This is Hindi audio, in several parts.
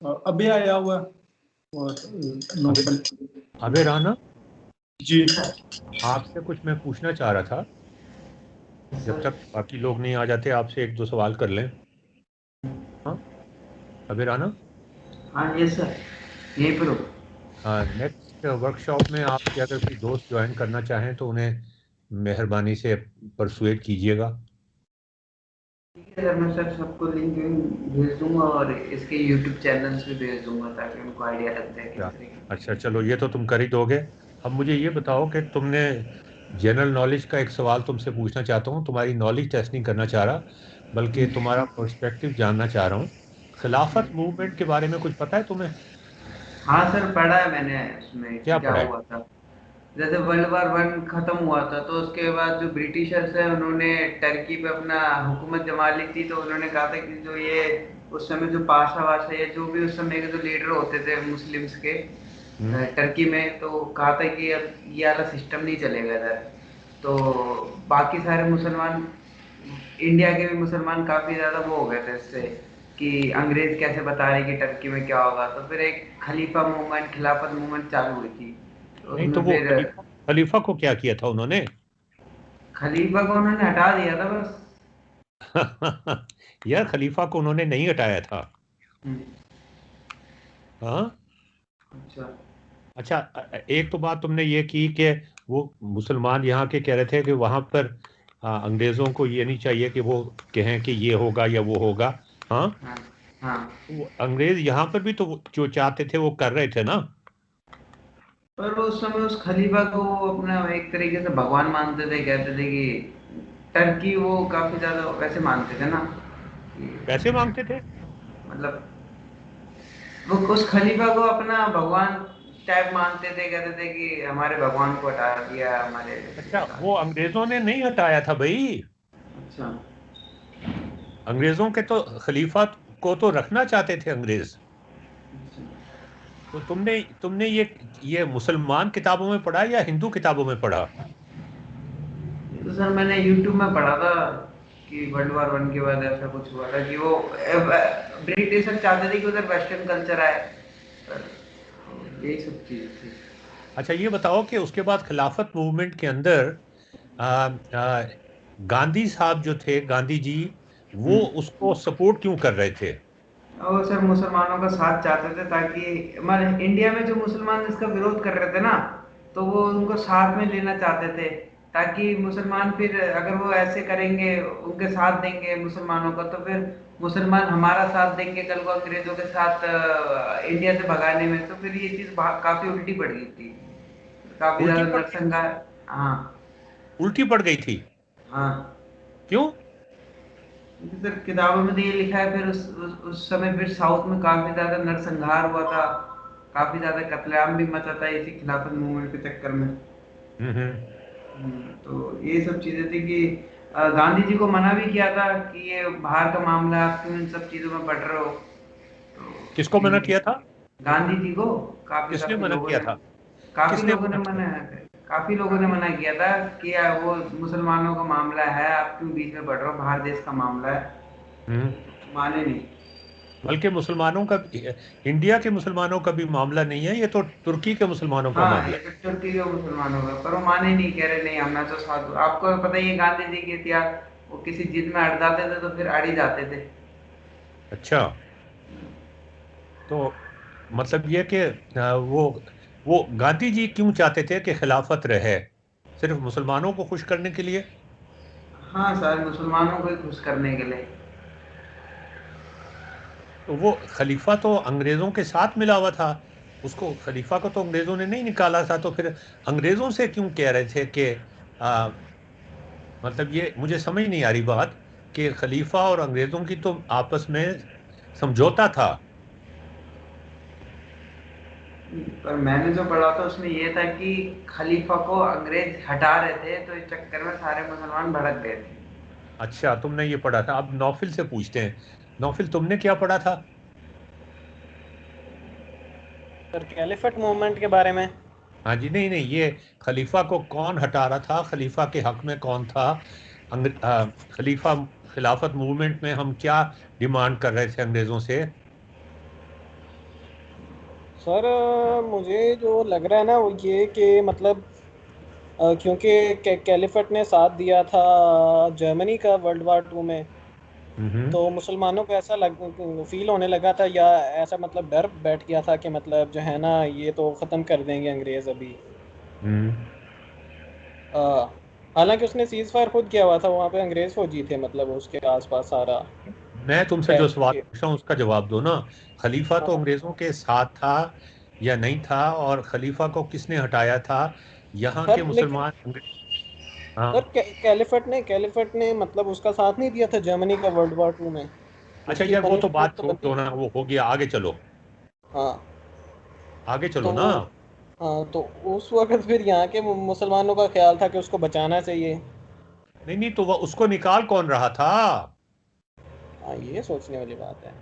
अभी आया हुआ और नौफल। अबे राना, जी आपसे कुछ मैं पूछना चाह रहा था। जब तक बाकी लोग नहीं आ जाते, आपसे एक दो सवाल कर लें। हाँ, अबे राना। हाँ ये सर, यहीं पर हो। नेक्स्ट वर्कशॉप में आपके अगर कोई दोस्त ज्वाइन करना चाहें तो उन्हें मेहरबानी से परसुएट कीजिएगा। ठीक है सर, मैं सर सबको लिंक भेज दूंगा और इसके यूट्यूब चैनल्स भी भेज दूंगा ताकि उनको आइडिया लग जाए किस तरीके की। अच्छा चलो, ये तो तुम कर ही दोगे। अब मुझे ये बताओ कि तुमने जनरल नॉलेज का एक सवाल तुमसे पूछना चाहता हूँ। तुम्हारी नॉलेज टेस्ट नहीं करना चाह रहा, बल्कि तुम्हारा पर्सपेक्टिव जानना चाह रहा हूँ। खिलाफत मूवमेंट के बारे में कुछ पता है तुम्हें? हाँ सर, पढ़ा है मैंने उसमें कि क्या क्या पढ़ा है? हुआ था। जैसे वर्ल्ड वार 1 खत्म हुआ था तो उसके बाद जो ब्रिटिशर्स है उन्होंने टर्की पे अपना हुकूमत जमा ली थी। तो उन्होंने कहा था कि जो ये उस समय जो पाशा वाशा या जो भी उस समय के जो लीडर होते थे मुस्लिम्स के हम्म। टर्की में, तो कहा था कि अब ये वाला सिस्टम नहीं चलेगा इधर। तो बाकी सारे मुसलमान, इंडिया के भी मुसलमान काफी ज्यादा वो हो गए थे इससे कि अंग्रेज कैसे बता रहे कि टर्की में क्या होगा। तो फिर एक खलीफा मूवमेंट, खिलाफत मूवमेंट चालू हुई थी। तो नहीं तो उसमें वो फिर खलीफा खलीफा को क्या किया था उन्होंने? खलीफा को उन्होंने हटा दिया था बस। यार, खलीफा को उन्होंने नहीं हटाया था। हम्म, हाँ। अच्छा। अच्छा, एक तो बात तुमने ये की कि वो मुसलमान यहाँ के कह रहे थे कि वहां पर अंग्रेजों को ये नहीं चाहिए कि वो कहें कि ये होगा या वो होगा। हाँ। हाँ हाँ। तो वो अंग्रेज यहाँ पर भी तो जो चाहते थे वो कर रहे थे ना। पर वो उस समय उस खलीफा को वो अपना एक तरीके से भगवान मानते थे, कहते थे कि टर्की वो काफी ज्यादा वैसे मानते थे ना कि पैसे मांगते थे? मतलब वो उस खलीफा को अपना भगवान टाइप मानते थे, कहते थे कि हमारे भगवान को हटा दिया, हमारे अच्छा, हटा वो दिया। अंग्रेजों ने नहीं हटाया था भाई। अच्छा। अंग्रेजों के तो खलीफा को तो रखना चाहते थे अंग्रेज। अच्छा। तो तुमने तुमने ये मुसलमान किताबों में पढ़ा या हिंदू किताबों में पढ़ा? ये तो सर मैंने यूट्यूब में पढ़ा था कि वर्ल्ड वार 1 के बाद ऐसा कुछ हुआ था कि वो ब्रिटिशर चाहते थे कि उधर वेस्टर्न कल्चर आए। पर यही सब चीज थी। अच्छा, ये बताओ कि उसके बाद खिलाफत मूवमेंट के अंदर आ, आ, गांधी साहब जो थे, गांधी जी, वो हम्म। उसको सपोर्ट क्यों कर रहे थे? और सर मुसलमानों का साथ चाहते थे ताकि हमारे इंडिया में जो मुसलमान इसका विरोध कर रहे थे ना, तो वो उनको साथ में लेना चाहते थे ताकि मुसलमान फिर अगर वो ऐसे करेंगे, उनके साथ देंगे मुसलमानों का, तो फिर मुसलमान हमारा साथ देंगे कल को अंग्रेजों के साथ इंडिया से भगाने में। तो फिर ये चीज काफी उल्टी पड़ गई थी, काफी उल्टी ज्यादा पड़ गई? नरसंहार। हाँ। उल्टी पड़ गई थी? हाँ। क्यों? क्योंकि सर किताबों में तो ये लिखा है, फिर उस समय फिर साउथ में काफी ज्यादा नरसंहार हुआ था, काफी ज्यादा कत्लेआम भी मचा था इसी खिलाफत मूवमेंट के चक्कर में। हम्म। तो ये सब चीजें थी कि गांधी जी को मना भी किया था कि ये बाहर का मामला है, आप क्यों इन सब चीजों में पड़ रहे हो। किसको तो मना ये किया था? गांधी जी को काफी किसने काफी मना लोगों किया ने था? काफी किसने लोगों मना ने किया? मना काफी लोगों ने मना किया था कि वो मुसलमानों का मामला है, आप क्यों बीच में पड़ रहे हो, बाहर देश का मामला है। हम्म। माने नहीं। बल्कि मुसलमानों का, इंडिया के मुसलमानों का भी मामला नहीं है, ये तो तुर्की के मुसलमानों का हाँ, मामला ये तो तुर्की के मुसलमानों का, पर वो माने नहीं, कह रहे नहीं हमें तो साथ दो। आपको पता ही है गांधी जी के इतिहास, वो किसी जिद में अड़ जाते थे तो फिर अड़ ही जाते थे। है। अच्छा, तो मतलब ये कि वो गांधी जी क्यों चाहते थे कि खिलाफत रहे? सिर्फ मुसलमानों को खुश करने के लिए? हाँ सर, मुसलमानों को ही खुश करने के लिए। तो वो खलीफा तो अंग्रेजों के साथ मिला हुआ था। उसको खलीफा को तो अंग्रेजों ने नहीं निकाला था, तो फिर अंग्रेजों से क्यों कह रहे थे कि आ, मतलब ये मुझे समझ नहीं आ रही बात कि खलीफा और अंग्रेजों की तो आपस में समझौता था। पर मैंने जो पढ़ा था उसमें ये था कि खलीफा को अंग्रेज हटा रहे थे, तो इस चक्कर में सारे मुसलमान भड़क गए थे। अच्छा, तुमने ये पढ़ा था। अब नौफिल से पूछते हैं। नौफिल, तुमने क्या पढ़ा था? सर कैलिफेट मूवमेंट के बारे में। हाँ जी, नहीं नहीं, ये खलीफा को कौन हटा रहा था, खलीफा के हक में कौन था? खलीफा, खिलाफत मूवमेंट में हम क्या डिमांड कर रहे थे अंग्रेजों से? सर मुझे जो लग रहा है ना वो ये कि मतलब क्योंकि कैलिफेट ने साथ दिया था जर्मनी का वर्ल्ड वार 2 में, हम्म तो मुसलमानों को ऐसा फील होने लगा था, या ऐसा मतलब डर बैठ गया था कि मतलब जो है ना ये तो ख़त्म कर देंगे अंग्रेज़ अभी। हम्म। अ, हालांकि उसने सीज फायर खुद किया हुआ था, वहाँ पे अंग्रेज़ फौजी थे मतलब उसके आसपास सारा मैं तुमसे जो ठहर सवाल के। पूछ रहा हूँ उसका जवाब दो ना। खलीफा तो हाँ अंग्रेजों के साथ था या नहीं था, और खलीफा को किसने हटाया था? यहाँ के सर लेकिन मुसलमान हाँ। सर कैलिफेट ने मतलब उसका साथ नहीं दिया था जर्मनी का वर्ल्ड वार 2 में, अच्छा उसकी यार, वो तो पनिशमेंट बात तो छोड़ बनती दो ना, थी। वो हो गया, आगे चलो। हाँ आगे चलो तो ना। हाँ तो उस वक्त फिर यहाँ के मुसलमानों का ख्याल था कि उसको बचाना चाहिए। नहीं नहीं, तो वह उसको निकाल कौन रहा था? हाँ ये सोचने वाली बात है।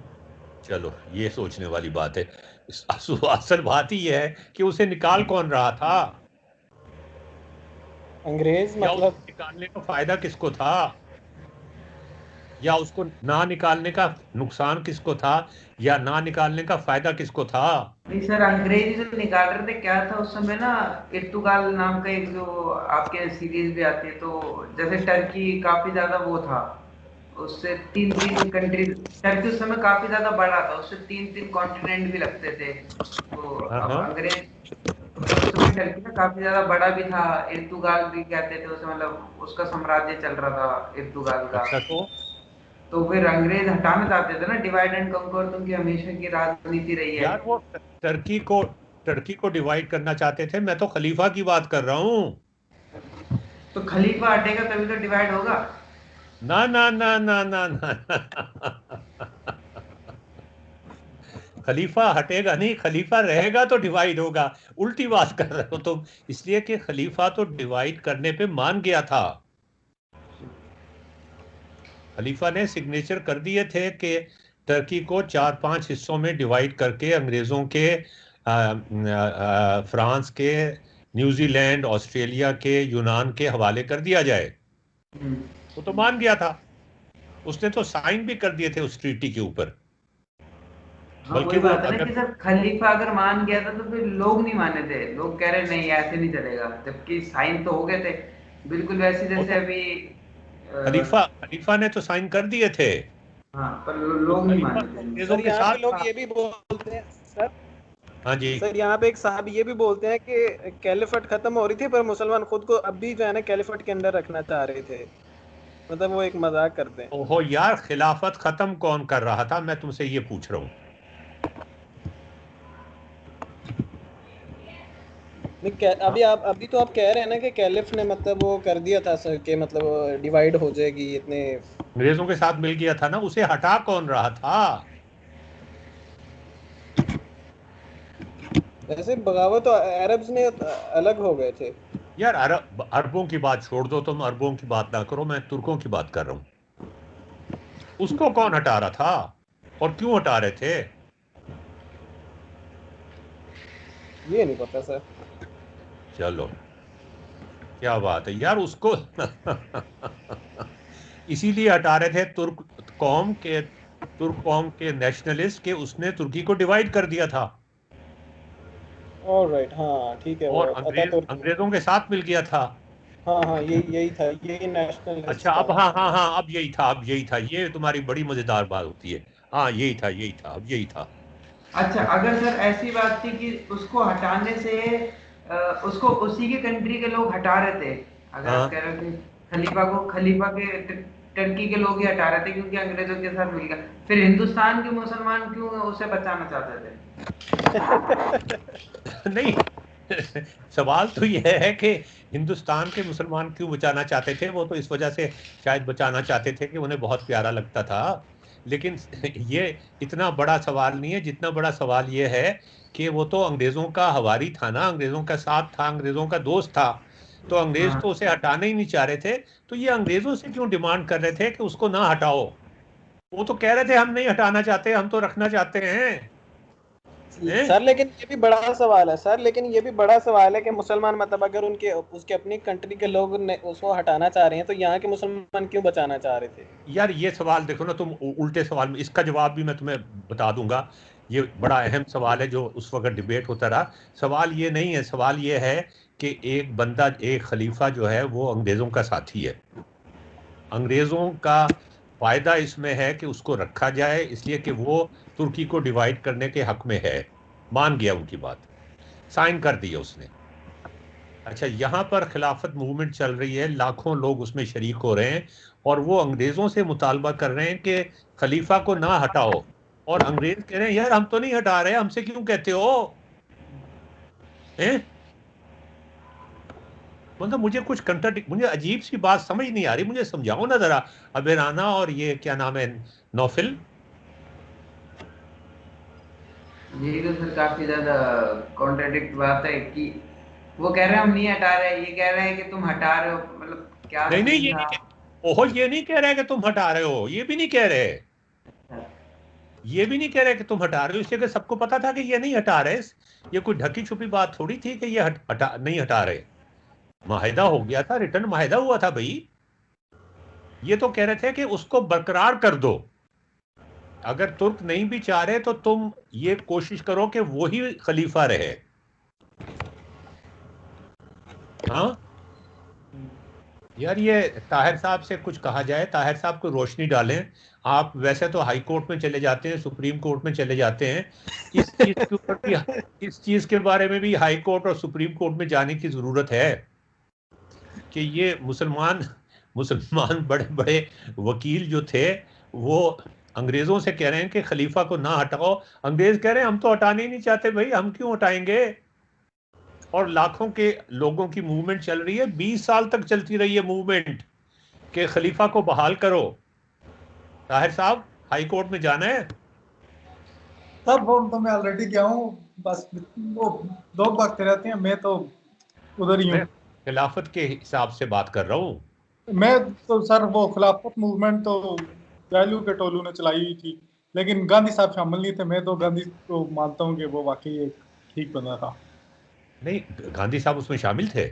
चलो, ये सोचने वाली बात है। असल बात ही ये है कि उसे निकाल कौन रहा था, अंग्रेज या मतलब। उसको निकालने का फायदा किसको था, या उसको ना निकालने का नुकसान किसको था, या ना निकालने का फायदा किसको था? नहीं सर, अंग्रेज जो निकाल रहे थे क्या था उस समय ना, इर्तुगाल नाम का एक जो आपके सीरीज भी आती है, तो जैसे टर्की काफी ज्यादा वो था, उससे तीन तीन कंट्री, टर्की उस समय काफी ज्यादा बड़ा था, उससे तीन तीन कॉन्टिनेंट भी लगते थे। तो हाँ अब हाँ। अंग्रेज, तो उस समय टर्की ना काफी ज्यादा बड़ा भी था, इर्तुगाल भी कहते थे उसे, मतलब उसका साम्राज्य चल रहा था इर्तुगाल का। अच्छा, तो फिर अंग्रेज हटाना चाहते थे ना, डिवाइड एंड कंकर तो उनकी हमेशा की राजनीति रही है। यार वो टर्की को डिवाइड करना चाहते थे, मैं तो खलीफा की बात कर रहा हूँ। तो खलीफा हटेगा तभी तो डिवाइड होगा। ना ना ना ना ना ना। खलीफा हटेगा नहीं, खलीफा रहेगा तो डिवाइड होगा। उल्टी बात कर रहे हो तुम, इसलिए कि खलीफा तो डिवाइड करने पे मान गया था। खलीफा ने सिग्नेचर कर दिए थे कि टर्की को 4-5 हिस्सों में डिवाइड करके अंग्रेजों के फ्रांस के, न्यूजीलैंड, ऑस्ट्रेलिया के, यूनान के हवाले कर दिया जाए। हम्म। वो तो मान गया था, उसने तो साइन भी कर दिए थे उस ट्रीटी के ऊपर। हाँ बल्कि वही वो बात है ना अगर कि सर, खलीफा अगर मान गया था तो फिर लोग नहीं माने थे, लोग कह रहे नहीं ऐसे नहीं चलेगा, जबकि साइन तो हो गए थे, बिल्कुल वैसे वो जैसे तो अभी खलीफा ने तो साइन कर दिए थे। हाँ, पर तो लोग नहीं खलीफा माने तो थे। अंग्रेजों सर के यहाँ पे साथ लोग था। ये भी बोलते हैं सर हाँ जी। सर यहाँ पे एक साहब ये भी बोलते हैं कि कैलिफेट खत्म हो रही थी पर मुसलमान खुद को अब भी जो है ना कैलिफेट के अंदर रखना चाह रहे थे, मतलब वो एक मजाक करते हैं। ओहो यार, खिलाफत खत्म कौन कर रहा था, मैं तुमसे ये पूछ रहा हूँ। नहीं अभी आप अभी तो आप कह रहे हैं ना कि कैलिफ ने मतलब वो कर दिया था सर कि मतलब डिवाइड हो जाएगी इतने। अंग्रेजों के साथ मिल गया था ना, उसे हटा कौन रहा था? वैसे बगावत तो अरब्स ने अलग हो गए थे। यार अरबों की बात छोड़ दो, तुम अरबों की बात ना करो, मैं तुर्कों की बात कर रहा हूँ। उसको कौन हटा रहा था, और क्यों हटा रहे थे? ये नहीं पता सर। चलो, क्या बात है यार, उसको इसीलिए हटा रहे थे, तुर्क कौम के नेशनलिस्ट के, उसने तुर्की को डिवाइड कर दिया था, ऑलराइट, हाँ ठीक है, वो और अतातुर्क। अंग्रेजों के साथ मिल गया था। हाँ हाँ यही यही था, यही अच्छा, नेशनलिस्ट था। अब हाँ हाँ हाँ, अब यही था, अब यही था, ये तुम्हारी बड़ी मजेदार बात होती है। हाँ यही था, यही था, अब यही था। अच्छा, अगर सर ऐसी बात थी कि उसको हटाने से उसको उसी के कंट्री के लोग हटा रहे थे, अगर आप हाँ। कह रहे हो कि खलीफा के टर्की के लोग ही हटा रहे थे क्योंकि अंग्रेजों के साथ मिल गया, फिर हिंदुस्तान के मुसलमान क्यों उसे बचाना चाहते थे? नहीं, सवाल तो यह है कि हिंदुस्तान के मुसलमान क्यों बचाना चाहते थे, वो तो इस वजह से शायद बचाना चाहते थे कि उन्हें बहुत प्यारा लगता था। लेकिन ये इतना बड़ा सवाल नहीं है, जितना बड़ा सवाल ये है कि वो तो अंग्रेजों का हवारी था ना, अंग्रेजों का साथ था, अंग्रेजों का दोस्त था। तो अंग्रेज हाँ। तो उसे हटाना ही नहीं चाह रहे थे। तो ये अंग्रेजों से क्यों डिमांड कर रहे थे कि उसको ना हटाओ? वो तो कह रहे थे हम नहीं हटाना चाहते, हम तो रखना चाहते हैं। सर लेकिन ये भी बड़ा सवाल है सर, लेकिन ये भी बड़ा सवाल है कि मुसलमान मतलब अगर उनके उसके अपनी कंट्री के लोग ने उसको हटाना चाह रहे हैं तो यहाँ के मुसलमान क्यों बचाना चाह रहे थे? यार ये सवाल देखो ना तुम, उल्टे सवाल में इसका जवाब भी मैं तुम्हें बता दूंगा। ये बड़ा अहम सवाल है जो उस वक्त डिबेट होता रहा। सवाल ये नहीं है, सवाल ये है कि एक बंदा, एक खलीफा जो है वो अंग्रेज़ों का साथी है। अंग्रेज़ों का फ़ायदा इसमें है कि उसको रखा जाए, इसलिए कि वो तुर्की को डिवाइड करने के हक में है। मान गया उनकी बात, साइन कर दिया उसने। अच्छा, यहाँ पर खिलाफत मूवमेंट चल रही है, लाखों लोग उसमें शरीक हो रहे हैं और वो अंग्रेज़ों से मुतालबा कर रहे हैं कि खलीफा को ना हटाओ, और अंग्रेज कह रहे हैं यार हम तो नहीं हटा रहे, हमसे क्यों कहते हो हैं? मतलब मुझे कुछ मुझे अजीब सी बात समझ नहीं आ रही, मुझे समझाओ ना जरा अबेराना और ये क्या नाम है, नौफिल। यही तो फिर काफी ज्यादा कॉन्ट्राडिक्ट बात है कि वो कह रहे हैं हम नहीं हटा रहे, ये कह रहे हैं कि तुम हटा रहे हो, मतलब क्या नहीं नहीं, सीन ये था। नहीं ओहो, ये नहीं कह रहे कि तुम हटा रहे हो, ये भी नहीं कह रहे, ये भी नहीं कह रहे कि तुम हटा रहे हो, इसलिए कि सबको पता था कि ये नहीं हटा रहे। ये कोई ढकी छुपी बात थोड़ी थी कि ये नहीं हटा रहे। माहिदा हो गया था, रिटर्न माहिदा हुआ था भाई। ये तो कह रहे थे कि उसको बरकरार कर दो, अगर तुर्क नहीं भी चाह रहे तो तुम ये कोशिश करो कि वो ही खलीफा रहे। हाँ यार, ये ताहिर साहब से कुछ कहा जाए, ताहिर साहब को रोशनी डालें। आप वैसे तो हाई कोर्ट में चले जाते हैं, सुप्रीम कोर्ट में चले जाते हैं, इस चीज के ऊपर भी, इस चीज के बारे में भी हाई कोर्ट और सुप्रीम कोर्ट में जाने की जरूरत है कि ये मुसलमान मुसलमान बड़े बड़े वकील जो थे वो अंग्रेजों से कह रहे हैं कि खलीफा को ना हटाओ। अंग्रेज कह रहे हैं हम तो हटाने ही नहीं चाहते भाई, हम क्यों हटाएंगे। और लाखों के लोगों की मूवमेंट चल रही है, 20 साल तक चलती रही है मूवमेंट कि खलीफा को बहाल करो। ताहिर साहब हाई कोर्ट में जाना है। सब वो तो मैं ऑलरेडी गया हूँ, बस वो लोग भागते रहते हैं, मैं तो उधर ही हूँ। मैं खिलाफत के हिसाब से बात कर रहा हूँ। मैं तो सर वो खिलाफत मूवमेंट तो वैल्यू के टोलू ने चलाई हुई थी, लेकिन गांधी साहब शामिल नहीं थे। मैं तो गांधी को मानता हूँ कि वो वाकई एक ठीक बंदा था। नहीं, गांधी साहब उसमें शामिल थे।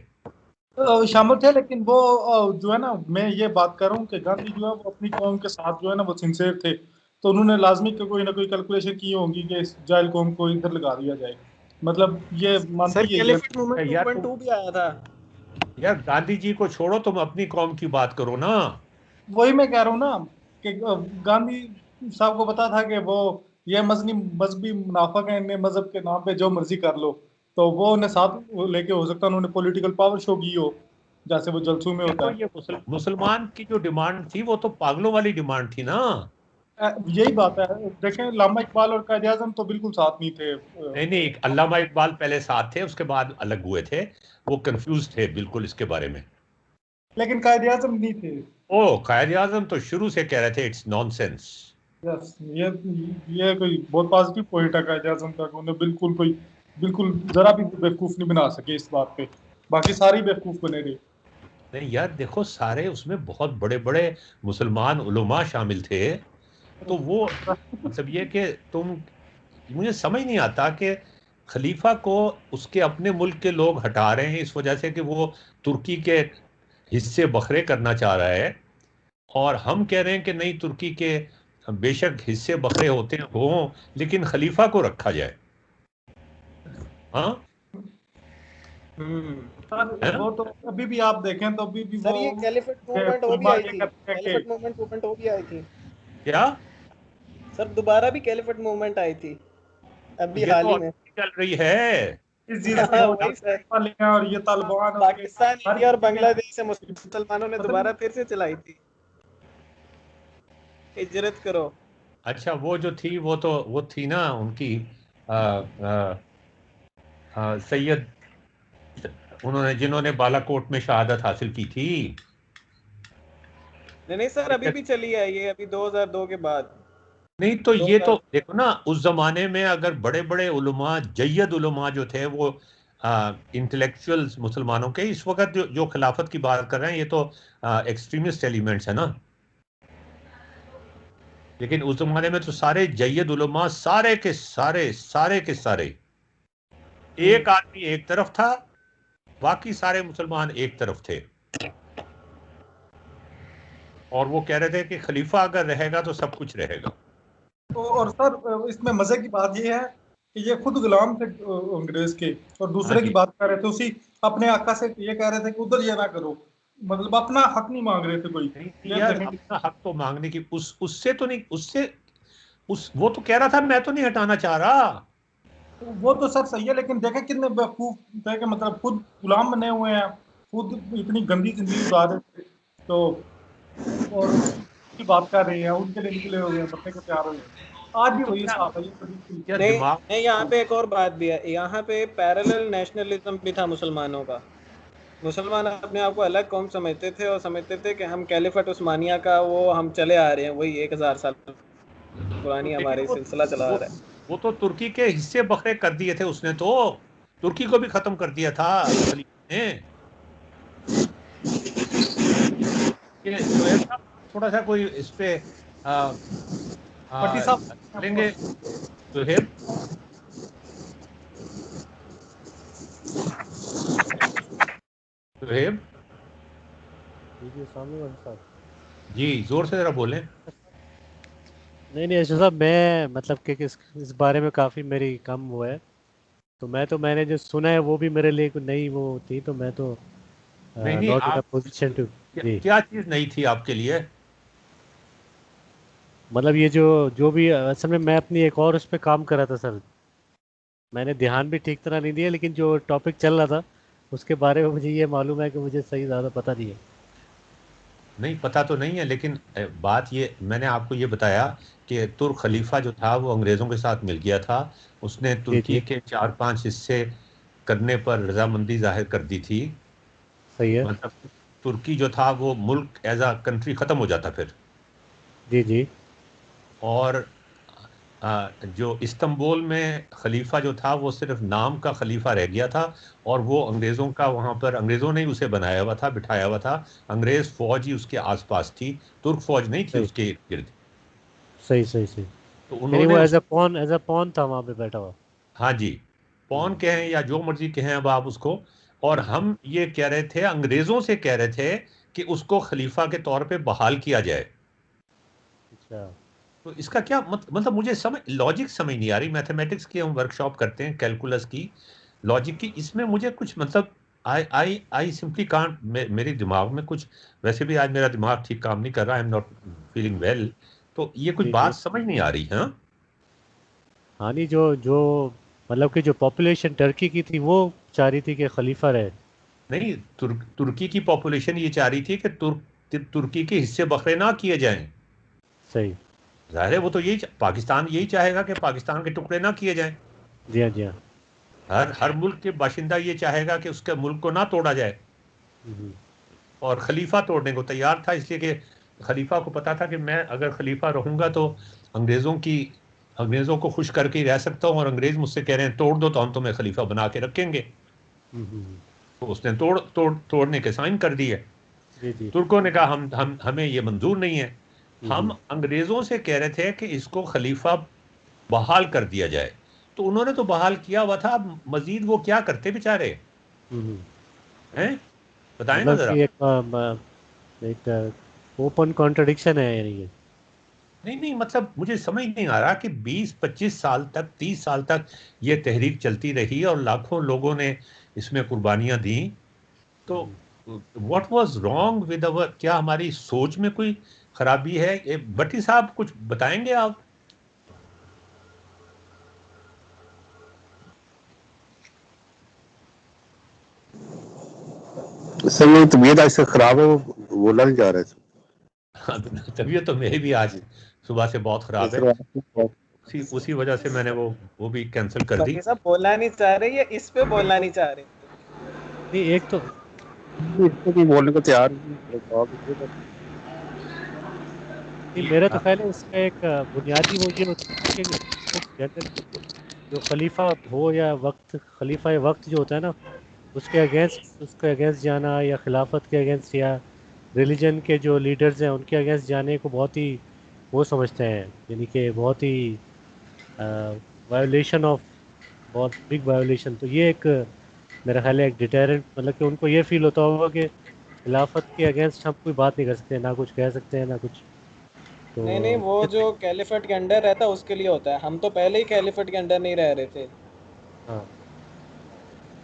शामिल थे, लेकिन वो जो है ना, मैं ये बात कर रहा हूँ कि गांधी जो है वो अपनी कौम के साथ जो है ना वो सिंसेयर थे। तो उन्होंने लाजमी कोई ना कोई कैलकुलेशन की होगी कि इस जाहिल कौम को इधर लगा दिया जाए। मतलब ये मानते सर ही है कैलिफेट मूवमेंट यार 2.2 भी आया था। यार गांधी जी को छोड़ो, तुम अपनी कौम की बात करो ना। वही मैं कह रहा हूँ ना कि गांधी साहब को पता था कि वो ये मजहबी मुनाफा है, इन्हें मजहब के नाम पे जो मर्जी कर लो। तो वो उन्हें साथ वो लेके हो सकता है उन्होंने पॉलिटिकल पावर शो की हो, जैसे वो जलसू में होता देखो, है। ये मुसलमान की जो डिमांड थी वो तो पागलों वाली डिमांड थी ना। यही बात है। देखें, लामा इकबाल और कायद आजम तो बिल्कुल साथ नहीं थे। नहीं नहीं, अल्लामा इकबाल पहले साथ थे, उसके बाद अलग हुए थे। वो कंफ्यूज थे बिल्कुल इसके बारे में। लेकिन कायद आजम नहीं थे। ओ, कायद आजम तो शुरू से कह रहे थे इट्स नॉनसेंस। यस, ये कोई बहुत पॉजिटिव पॉइंट है कायद आजम का। उन्हें बिल्कुल जरा भी बेवकूफ नहीं बना सके इस बात पे, बाकी सारी बेवकूफ बने रहे। नहीं यार देखो, सारे उसमें बहुत बड़े बड़े मुसलमान उलमा शामिल थे। तो वो मतलब ये कि तुम, मुझे समझ नहीं आता कि खलीफा को उसके अपने मुल्क के लोग हटा रहे हैं इस वजह से कि वो तुर्की के हिस्से बखरे करना चाह रहा है, और हम कह रहे हैं कि नहीं, तुर्की के बेशक हिस्से बखरे होते हों लेकिन खलीफा को रखा जाए। हाँ है सर ना? वो तो अभी भी आप देखें तो अभी भी सर वो ये कैलिफेट मूवमेंट हो भी उलमा आई ये थी, कहते हैं कि कैलिफेट मूवमेंट 2.0 भी आई थी। क्या? सर दोबारा भी कैलिफेट मूवमेंट आई थी अभी ये हाल तो ही में। अभी चल रही है। इस चीज के हाँ, वो वही सर, वाले हैं और ये तालिबान और ये पाकिस्तान, हर इंडिया और किसी के बांग्लादेश से मुसलमानों ने पता दोबारा नहीं। फिर से चलाई थी, हिजरत करो। अच्छा, वो जो थी वो थी ना उनकी आ, आ, सैयद, उन्होंने जिन्होंने बालाकोट में शहादत हासिल की थी। नहीं सर, अभी भी चली है ये, अभी 2002 के बाद। नहीं तो ये तो 2000 देखो ना, उस जमाने में अगर बड़े बड़े उलमा, जय्यद उलमा जो थे वो इंटेलेक्चुअल्स मुसलमानों के, इस वक्त जो खिलाफत की बात कर रहे हैं ये तो एक्सट्रीमिस्ट एलिमेंट्स है ना। लेकिन उस जमाने में तो सारे जय्यद उलमा, सारे के सारे, सारे के सारे, एक आदमी एक तरफ था, बाकी सारे मुसलमान एक तरफ थे, और वो कह रहे थे कि खलीफा अगर रहेगा तो सब कुछ रहेगा। और सर इसमें मजे की बात ये है कि ये खुद गुलाम थे अंग्रेज के, और हाँ दूसरे की जी। बात कर रहे थे उसी अपने आका से, ये कह रहे थे कि उधर ये ना करो, मतलब अपना हक नहीं मांग रहे थे कोई। नहीं ये यार, देखें अपना हक तो मांगने की उससे तो नहीं, उससे उस वो तो कह रहा था मैं तो नहीं हटाना चाह रहा। वो तो सर सही है, लेकिन देखें कितने बेवकूफ थे कि मतलब खुद गुलाम बने हुए हैं, खुद इतनी गंदी जिंदगी गुजार रहे थे, तो और की बात कर रहे हैं, उनके लिए निकले हुए हैं, मरने को तैयार हुए हैं। आज भी तो वही क्या हिसाब है ये तो बिल्कुल। क्या नहीं दिमाग। नहीं, यहाँ पे एक और बात भी है, यहाँ पे पैरेलल नेशनलिज्म भी था मुसलमानों का। मुसलमान अपने आप को अलग कौम समझते थे और समझते थे कि हम कैलिफेट उस्मानिया का वो हम चले आ रहे हैं, वही 1000 साल तो पुरानी लेकिन हमारे वो सिलसिला चला आ वो रहा है। वो तो तुर्की के हिस्से बखरे कर दिए थे उसने, तो तुर्की को भी खत्म कर दिया था खलीफा ने। ये सुहेल साहब, थोड़ा सा कोई इस पे आ, पट्टी लेंगे साहब, सुहेब। सुहेब जी जी, सामने वाले साहब। जी, जोर से जरा बोलें। नहीं नहीं अशरफ साहब, मैं मतलब कि इस बारे में काफ़ी मेरी कम वो है, तो मैंने जो सुना है वो भी मेरे लिए कोई नई वो थी, तो मैं तो नहीं नहीं, नॉट इन अ आप पोजीशन टू। क्या, जी, क्या चीज नहीं थी आपके लिए? मतलब ये जो जो भी असल में मैं अपनी एक और उस पर काम कर रहा था सर, मैंने ध्यान भी ठीक तरह नहीं दिया, लेकिन जो टॉपिक चल रहा था उसके बारे में मुझे ये मालूम है कि मुझे सही ज़्यादा पता नहीं है। नहीं पता तो नहीं है, लेकिन बात ये मैंने आपको ये बताया कि तुर्क खलीफा जो था वो अंग्रेजों के साथ मिल गया था। उसने जी तुर्की जी, के 4-5 हिस्से करने पर रजामंदी जाहिर कर दी थी। सही है। मतलब तुर्की जो था वो मुल्क एज अ कंट्री खत्म हो जाता फिर। जी जी, और जो इस्तांबुल में खलीफा जो था वो सिर्फ नाम का खलीफा रह गया था। और वो अंग्रेजों का, वहां पर अंग्रेजों ने ही उसे बनाया हुआ था, बिठाया हुआ था। अंग्रेज फौज ही उसके आसपास थी, तुर्क फौज नहीं थी सही उसके इर्द गिर्द। सही सही सही। तो यानी उन्होंने वो उस, एज अ पॉन था वहाँ पे बैठा हुआ। हाँ जी, पौन हम्म, कहें या जो मर्जी कहें अब आप उसको। और हम ये कह रहे थे, अंग्रेजों से कह रहे थे कि उसको खलीफा के तौर पे बहाल किया जाए। अच्छा। तो इसका क्या मतलब मुझे समझ, लॉजिक समझ नहीं आ रही। मैथमेटिक्स की हम वर्कशॉप करते हैं, कैलकुलस की, लॉजिक की, इसमें मुझे कुछ मतलब आई आई आई सिंपली कांट, मेरे दिमाग में कुछ, वैसे भी आज मेरा दिमाग ठीक काम नहीं कर रहा, I am not feeling well. तो ये कुछ जी बात जी, समझ नहीं आ रही है। हाँ नहीं, जो जो मतलब कि जो पॉपुलेशन टर्की की थी वो चाह रही थी कि खलीफा रहे। नहीं, तुर्की की पॉपुलेशन ये चाह रही थी कि तुर्की के हिस्से बखरे ना किए जाएं। सही। जाहिर है वो तो पाकिस्तान यही चाहेगा कि पाकिस्तान के टुकड़े ना किए जाएं। जी हाँ, जी हाँ। हर हर मुल्क के बाशिंदा ये चाहेगा कि उसके मुल्क को ना तोड़ा जाए। हम्म, और खलीफा तोड़ने को तैयार था, इसलिए कि खलीफा को पता था कि मैं अगर खलीफा रहूंगा तो अंग्रेजों की अंग्रेजों को खुश करके ही रह सकता हूं। और अंग्रेज मुझसे कह रहे हैं तोड़ दो, तो हम तुम्हें खलीफा बना के रखेंगे। हम्म। तो उसने तोड़ने के साइन कर दिए। जी जी। तुर्कों ने कहा हम हमें ये मंजूर नहीं है। हम हम्म, अंग्रेजों से कह रहे थे कि इसको खलीफा बहाल कर दिया जाए। तो उन्होंने तो बहाल किया हुआ था, अब मजीद वो क्या करते बेचारे हम्म। हैं, बताएं ना मतलब जरा। कि एक ओपन कॉन्ट्रडिक्शन है यानी ये। नहीं नहीं, मतलब मुझे समझ नहीं आ रहा कि 20-25 साल तक, 30 साल तक ये तहरीक चलती रही और लाखों लोगों ने इसमें कुर्बानियां दी। तो hmm. What was wrong with our, क्या हमारी सोच में कोई खराबी है? भट्टी साहब कुछ बताएंगे आप? सर मेरी तबीयत आज से खराब है, वो बोला नहीं जा रहा है। हाँ, तबीयत तो मेरी भी आज सुबह से बहुत खराब है। सर उसी वजह से मैंने वो भी कैंसिल कर दी। बाकी सब बोलना नहीं चाह रहे, ये इस पे बोलना नहीं चाह रहे। नहीं, एक तो इसको भी बोलने को तैयार नहीं। नहीं, मेरा तो ख्याल है इसका एक बुनियादी वो ये होता है कि जनरली जो खलीफा हो या वक्त खलीफा या वक्त जो होता है ना, उसके अगेंस्ट जाना या खिलाफत के अगेंस्ट या रिलीजन के जो लीडर्स हैं उनके अगेंस्ट जाने को बहुत ही वो समझते हैं, यानी कि बहुत ही वायोलेशन ऑफ, बहुत बिग वायोलेशन। तो ये एक मेरा ख्याल है एक डिटेरेंट, मतलब कि उनको ये फील होता होगा कि खिलाफत के अगेंस्ट हम कोई बात नहीं कर सकते, ना कुछ कह सकते हैं, ना कुछ तो नहीं, वो जो कैलिफेट के अंडर रहता है उसके लिए होता है। हम तो पहले ही कैलिफेट के अंडर नहीं रह रहे थे। हाँ,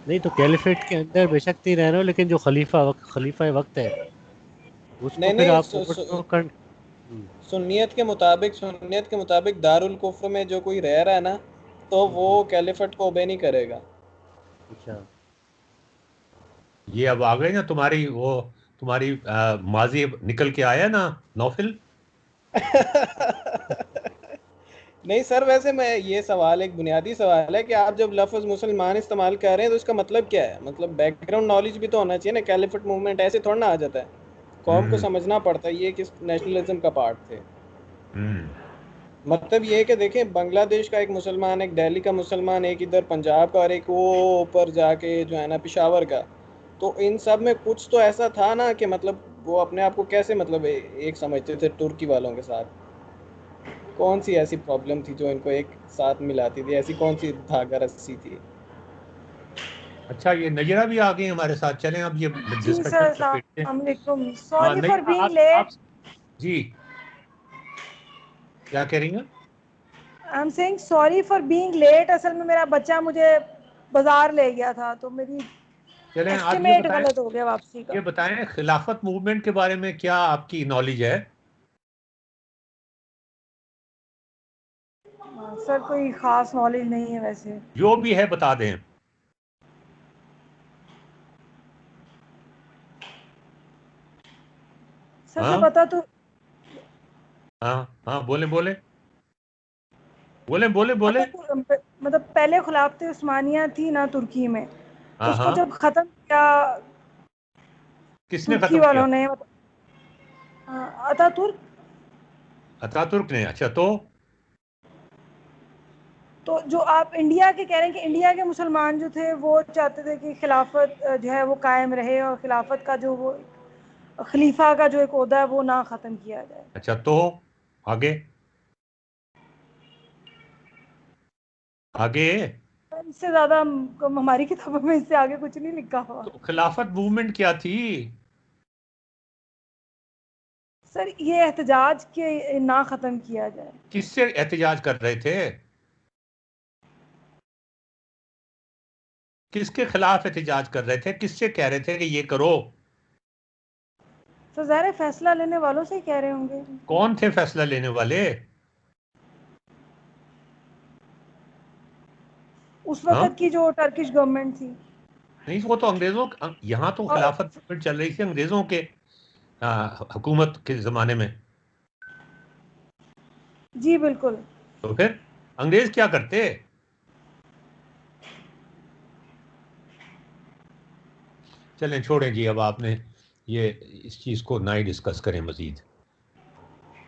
नहीं तो कैलिफेट के अंदर बेशक नहीं रह रहे हो, लेकिन जो खलीफा वक्त है उसको नहीं फिर नहीं, आप ओवरथ्रो कर। सुन्नियत के मुताबिक दारुल कुफ्र में जो कोई रह रहा है ना, तो वो हम्म, कैलिफेट को ओबे नहीं करेगा। अच्छा। ये अब आ गई ना तुम्हारी वो, तुम्हारी माजी अब निकल के आया ना नौफिल। नहीं सर, वैसे मैं ये सवाल एक बुनियादी सवाल है कि आप जब लफ्ज़ मुसलमान इस्तेमाल कर रहे हैं तो इसका मतलब क्या है? मतलब बैकग्राउंड नॉलेज भी तो होना चाहिए ना। कैलिफेट मूवमेंट ऐसे थोड़ा ना आ जाता है। कौम को हम्म। समझना पड़ता है ये किस नेशनलिज्म का पार्ट थे। हम्म। मतलब ये है कि देखें, बांग्लादेश का एक मुसलमान, एक दिल्ली का मुसलमान, एक इधर पंजाब का और एक वो ऊपर जाके जो है ना पेशावर का। तो इन सब में कुछ तो ऐसा था ना कि मतलब वो अपने आप को कैसे मतलब एक समझते थे तुर्की वालों के साथ। कौन सी ऐसी प्रॉब्लम थी जो इनको एक साथ मिलाती थी? ऐसी कौन सी धागा रस्सी थी? अच्छा, ये नजरा भी आ गई हमारे साथ। चलें अब ये जी डिस्कशन सर, लपेटते हैं। अस्सलाम वालेकुम। हाँ सॉरी नहीं, फॉर बीइंग आप लेट। जी क्या कह रही हैं? I am saying sorry for being late. असल में मेरा बच्चा मुझे बाजार ले गया था, तो मेरी चलें आप एस्टिमेट गलत हो गया वापसी का। ये बताएं खिलाफत मूवमेंट के बारे में क्या आपकी नॉलेज है? सर कोई ख़ास नॉलेज नहीं है वैसे। जो भी है बता दें। सर हाँ पता तो। हाँ हाँ, बोले बोले बोले बोले बोले। मतलब पहले खिलाफत उस्मानिया थी ना तुर्की में, हाँ उसको हाँ, जब ख़त्म किया किसने तुर्की खत्म किया? वालों ने, अतातुर्क। अतातुर्क ने। अच्छा, तो जो आप इंडिया के कह रहे हैं कि इंडिया के मुसलमान जो थे वो चाहते थे कि खिलाफत जो है वो कायम रहे, और खिलाफत का जो वो खलीफा का जो एक ओहदा है वो ना ख़त्म किया जाए। अच्छा आगे आगे। इससे ज़्यादा हमारी किताबों में इससे आगे कुछ नहीं लिखा हुआ। तो खिलाफत मूवमेंट क्या थी? सर ये एहतजाज के ना ख़त्म किया जाए। किससे एहतजाज कर रहे थे? किसके खिलाफ एहतजाज कर रहे थे? किससे कह रहे थे कि ये करो? सर ज़ाहिर है फैसला लेने वालों से ही कह रहे होंगे। कौन थे फैसला लेने वाले? उस हाँ, वक़्त की जो टर्किश गवर्नमेंट थी। नहीं वो तो अंग्रेजों, यहाँ तो और खिलाफत मूवमेंट चल रही थी अंग्रेजों के हुकूमत के जमाने में। जी बिल्कुल। तो फिर अंग्रेज क्या करते? चलें छोड़ें जी, अब आपने ये इस चीज को ना ही डिस्कस करें मजीद।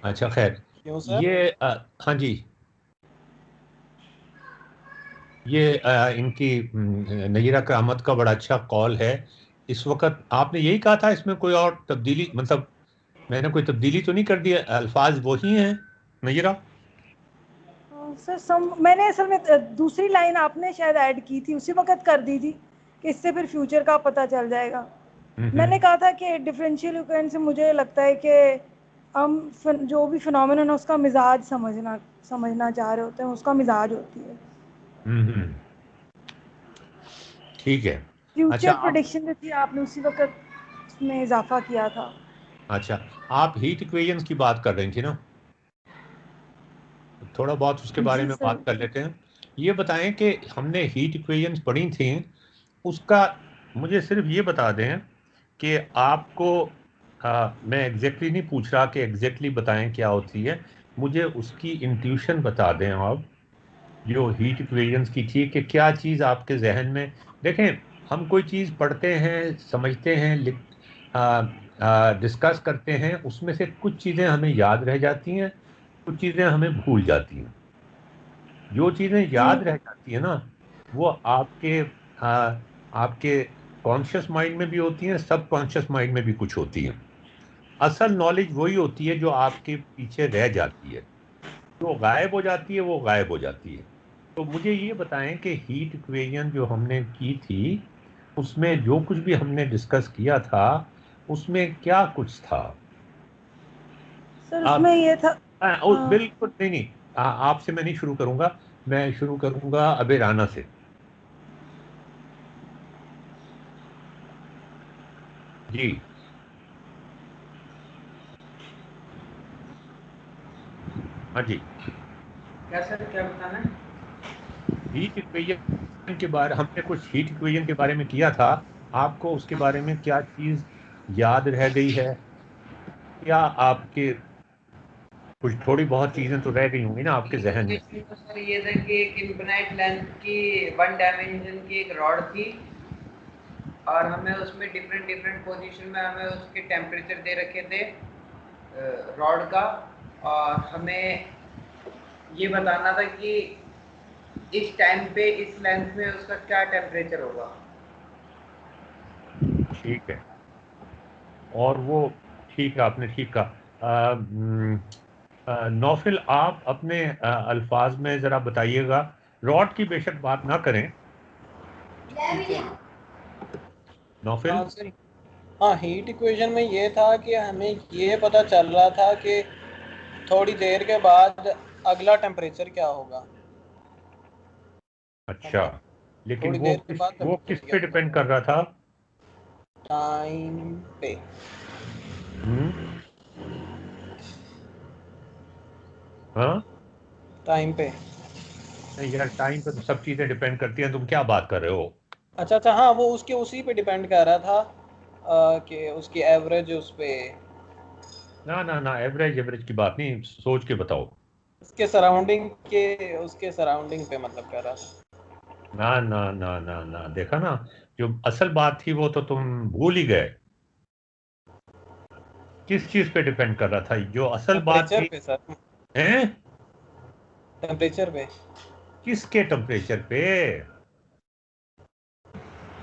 अच्छा खैर, क्यों सर? ये हाँ जी, ये इनकी नयीरा करामत का बड़ा अच्छा कॉल है। इस वक्त आपने यही कहा था, इसमें कोई और तब्दीली, मतलब मैंने कोई तब्दीली तो नहीं कर दी? अल्फाज वही हैं नयीरा? सर मैंने असल में दूसरी लाइन आपने शायद ऐड की थी, उसी वक़्त कर दी थी कि इससे फिर फ्यूचर का पता चल जाएगा। मैंने कहा था कि डिफरेंशियल इक्वेशन से मुझे लगता है कि हम जो भी फिनोमेनन है उसका मिजाज समझना चाह रहे होते हैं, उसका मिजाज होती है। हम्म। ठीक है। अच्छा फ्यूचर आप, प्रेडिक्शन जो थी आपने उसी वक्त उसमें इजाफा किया था। अच्छा आप हीट इक्वेशंस की बात कर रही थी ना, थोड़ा बहुत उसके बारे जी में सर। बात कर लेते हैं। ये बताएं कि हमने हीट इक्वेशंस पढ़ी थी, उसका मुझे सिर्फ ये बता दें कि आपको मैं एग्जैक्टली नहीं पूछ रहा कि एग्जैक्टली बताएं क्या होती है, मुझे उसकी इंट्यूशन बता दें आप, जो हीट इक्वेशंस की थी, कि क्या चीज़ आपके जहन में। देखें, हम कोई चीज़ पढ़ते हैं, समझते हैं, डिस्कस करते हैं, उसमें से कुछ चीज़ें हमें याद रह जाती हैं, कुछ चीज़ें हमें भूल जाती हैं। जो चीज़ें जी याद रह जाती हैं ना, वो आपके कॉन्शियस माइंड में भी होती हैं, सब कॉन्शियस माइंड में भी कुछ होती हैं। असल नॉलेज वही होती है जो आपके पीछे रह जाती है, जो गायब हो जाती है वो गायब हो जाती है। तो मुझे ये बताएं कि हीट इक्वेशन जो हमने की थी, उसमें जो कुछ भी हमने डिस्कस किया था, उसमें क्या कुछ था? सर, आप उसमें ये था बिल्कुल नहीं नहीं, आपसे मैं नहीं शुरू करूंगा, मैं शुरू करूंगा अबे राना से। जी हाँ जी। क्या सर, क्या बताना है? हीट इक्वेशन के बारे, हमने कुछ हीट इक्वेशन के बारे में किया था, आपको उसके बारे में क्या चीज याद रह गई है, या आपके कुछ थोड़ी बहुत चीजें तो रह गई होंगी ना आपके जहन में? इक्वेशन तो सर ये था कि एक इनफिनाइट लेंथ की वन डायमेंशन की एक रॉड थी, और हमें उसमें डिफरेंट डिफरेंट पोजीशन में हमें उसके टेम्परेचर दे रखे थे रॉड का, और हमें ये बताना था कि इस टाइम पे इस लेंथ में उसका क्या टेम्परेचर होगा। ठीक है, और वो ठीक है, आपने ठीक कहा। नौफिल, आप अपने अल्फाज में जरा बताइएगा, रॉड की बेशक बात ना करें ठीक है। नौफिल। हाँ सर, हाँ हीट इक्वेशन में ये था कि हमें ये पता चल रहा था कि थोड़ी देर के बाद अगला टेम्परेचर क्या होगा। अच्छा, मतलब लेकिन थोड़ी देर के बाद वो टेम्परेचर किस क्या पे होगा डिपेंड कर रहा था? टाइम पे। हम्म। हाँ, टाइम पे। नहीं यार, टाइम पे तो सब चीजें डिपेंड करती हैं, तुम क्या बात कर रहे हो? अच्छा अच्छा, हाँ वो उसके उसी पे डिपेंड कर रहा था कि उसकी एवरेज उस पे, ना ना ना, एवरेज एवरेज की बात नहीं, सोच के बताओ। उसके सराउंडिंग पे मतलब कर रहा था। ना ना ना ना ना, देखा ना, जो असल बात थी वो तो तुम भूल ही गए। किस चीज पे डिपेंड कर रहा था जो असल बात टेम्परेचर थी? पे सर, हैं? टेम्परेचर पे। किसके टेम्परेचर पे?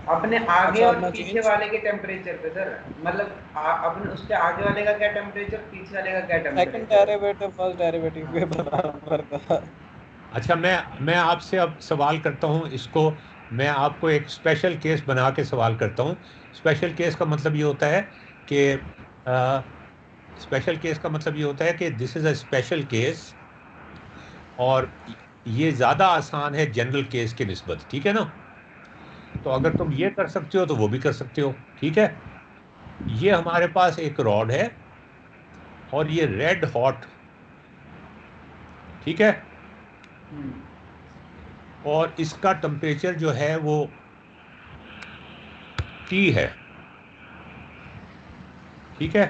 अपने आगे अच्छा और मैं पीछे चेंज, वाले के टेम्परेचर पे सर, मतलब अपने उसके आगे वाले का क्या टेम्परेचर, पीछे वाले का क्या सेकंड टेम्परेचर है। डेरिवेटिव फर्स्ट डेरिवेटिव के बराबर था। अच्छा, मैं आपसे अब सवाल करता हूँ इसको, मैं आपको एक स्पेशल केस बना के सवाल करता हूँ। स्पेशल केस का मतलब ये होता है कि स्पेशल केस का मतलब ये होता है कि this is a special case, और ये ज्यादा आसान है जनरल केस के निस्बत, ठीक है ना? तो अगर तुम ये कर सकते हो तो वो भी कर सकते हो, ठीक है? ये हमारे पास एक रॉड है, और ये रेड हॉट, ठीक है? और इसका टेम्परेचर जो है वो टी है, ठीक है?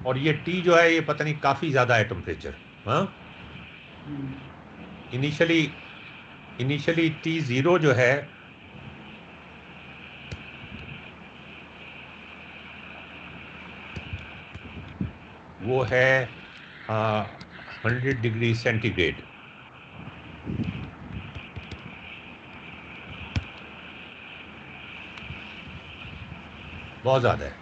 और ये टी जो है ये पता नहीं काफी ज्यादा है टेम्परेचर। हाँ, इनिशियली इनिशियली टी जीरो जो है वो है 100 डिग्री सेंटीग्रेड। बहुत ज्यादा है।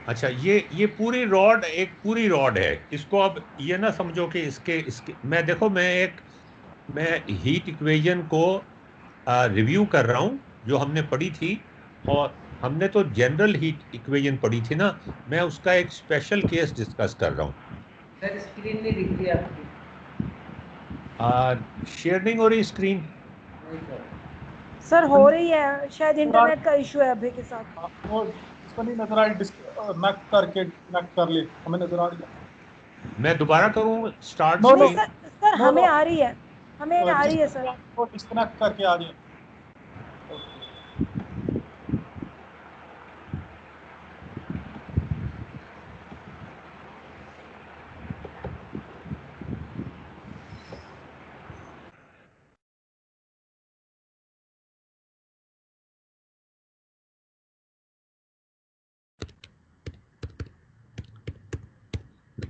अच्छा, ये पूरी रॉड, एक पूरी रॉड है, इसको अब ये ना समझो कि इसके इसके मैं देखो, मैं हीट इक्वेशन को रिव्यू कर रहा हूं जो हमने पढ़ी थी, और हमने तो जनरल हीट इक्वेशन पढ़ी थी ना, मैं उसका एक स्पेशल केस डिस्कस कर रहा हूं। सर स्क्रीन नहीं दिख रही आपकी। शेयर नहीं हो रही स्क्रीन? नहीं सर। सर हो रही है, शायद इंटरनेट का इशू है अभी के साथ। वो इसको नहीं नजर आ रही, डिस्कनेक्ट करके डिस्कनेक्ट कर ले, हमें नजर आ रही है। मैं दोबारा करूं स्टार्ट नो नहीं no screen? Sir, sir no हमें नो, आ रही है, हमें आ रही जिस है सर। वो डिस्कनेक्ट करके आ रही है।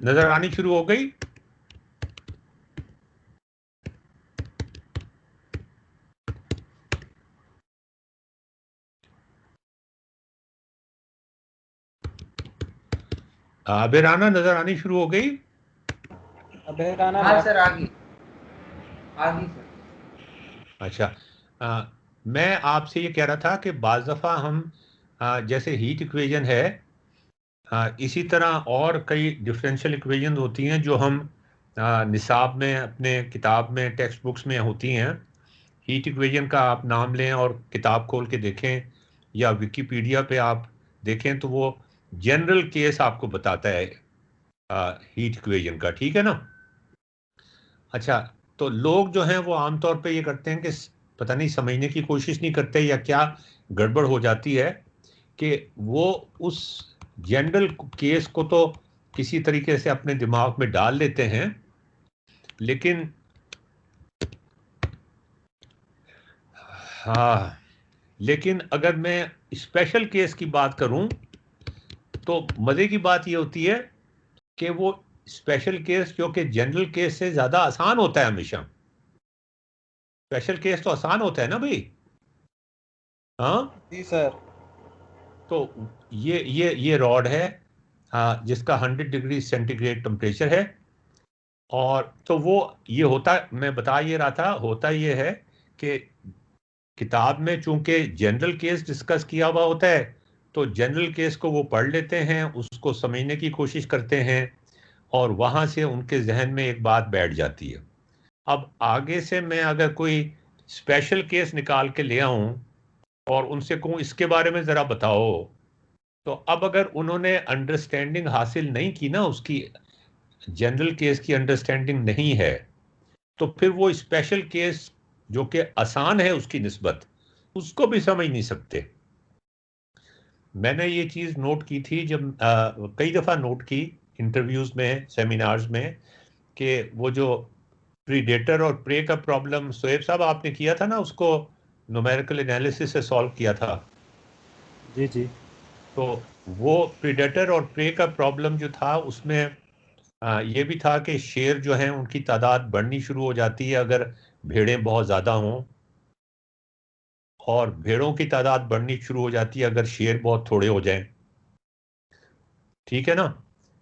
नजर आनी शुरू हो गई? बेराना नजर आनी शुरू हो गई? अबे राना हाँ लेफ्ट। सर, आ गई, आ गई सर। अच्छा, मैं आपसे ये कह रहा था कि बाज दफा हम जैसे हीट इक्वेशन है, इसी तरह और कई डिफरेंशियल इक्वेशन होती हैं जो हम निसाब में, अपने किताब में, टेक्स्ट बुक्स में होती हैं। हीट इक्वेशन का आप नाम लें और किताब खोल के देखें या विकिपीडिया पे आप देखें तो वो जनरल केस आपको बताता है हीट इक्वेशन का, ठीक है ना। अच्छा, तो लोग जो हैं वो आमतौर पे ये करते हैं कि पता नहीं समझने की कोशिश नहीं करते या क्या गड़बड़ हो जाती है कि वो उस जनरल केस को तो किसी तरीके से अपने दिमाग में डाल लेते हैं, लेकिन हाँ, लेकिन अगर मैं स्पेशल केस की बात करूं तो मजे की बात ये होती है कि वो स्पेशल केस जो कि जनरल केस से ज्यादा आसान होता है हमेशा। स्पेशल केस तो आसान होता है ना भाई। हाँ जी सर। तो ये रॉड है जिसका 100 डिग्री सेंटीग्रेड टेम्परेचर है, और तो वो ये होता, मैं बता ये रहा था, होता ये है कि किताब में चूंकि जनरल केस डिस्कस किया हुआ होता है तो जनरल केस को वो पढ़ लेते हैं, उसको समझने की कोशिश करते हैं और वहां से उनके जहन में एक बात बैठ जाती है। अब आगे से मैं अगर कोई स्पेशल केस निकाल के ले आऊं और उनसे कहूं इसके बारे में जरा बताओ, तो अब अगर उन्होंने अंडरस्टैंडिंग हासिल नहीं की ना, उसकी जनरल केस की अंडरस्टैंडिंग नहीं है, तो फिर वो स्पेशल केस जो कि आसान है उसकी निस्बत, उसको भी समझ नहीं सकते। मैंने ये चीज़ नोट की थी जब कई दफ़ा नोट की इंटरव्यूज़ में, सेमिनार्स में, कि वो जो प्रीडेटर और प्रे का प्रॉब्लम सोएब साहब आपने किया था ना, उसको न्यूमेरिकल एनालिसिस से सॉल्व किया था। जी जी। तो वो प्रीडेटर और प्रे का प्रॉब्लम जो था उसमें ये भी था कि शेर जो हैं उनकी तादाद बढ़नी शुरू हो जाती है अगर भेड़ें बहुत ज़्यादा हों, और भेड़ों की तादाद बढ़नी शुरू हो जाती है अगर शेर बहुत थोड़े हो जाएं, ठीक है ना।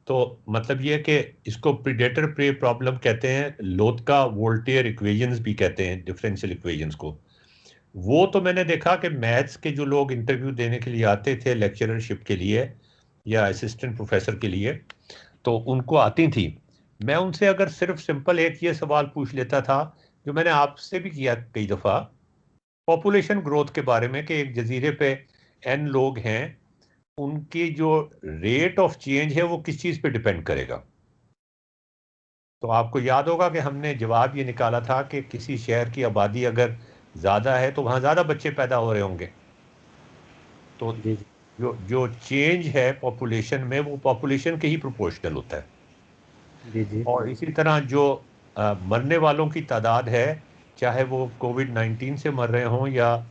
तो मतलब ये कि इसको प्रीडेटर प्रे प्रॉब्लम कहते हैं, लोथका वोल्टेयर इक्वेशंस भी कहते हैं डिफरेंशियल इक्वेशंस को। वो तो मैंने देखा कि मैथ्स के जो लोग इंटरव्यू देने के लिए आते थे लेक्चररशिप के लिए या असिस्टेंट प्रोफेसर के लिए, तो उनको आती थी। मैं उनसे अगर सिर्फ सिंपल एक ये सवाल पूछ लेता था जो मैंने आपसे भी किया कई दफ़ा, पॉपुलेशन ग्रोथ के बारे में, कि एक जजीरे पे n लोग हैं, उनकी जो रेट ऑफ चेंज है वो किस चीज़ पे डिपेंड करेगा। तो आपको याद होगा कि हमने जवाब ये निकाला था कि किसी शहर की आबादी अगर ज़्यादा है तो वहाँ ज़्यादा बच्चे पैदा हो रहे होंगे। तो जी जी। जो जो चेंज है पॉपुलेशन में वो पॉपुलेशन के ही प्रोपोर्शनल होता है। जी जी। और इसी तरह जो मरने वालों की तादाद है, चाहे वो कोविड-19 से मर रहे हों या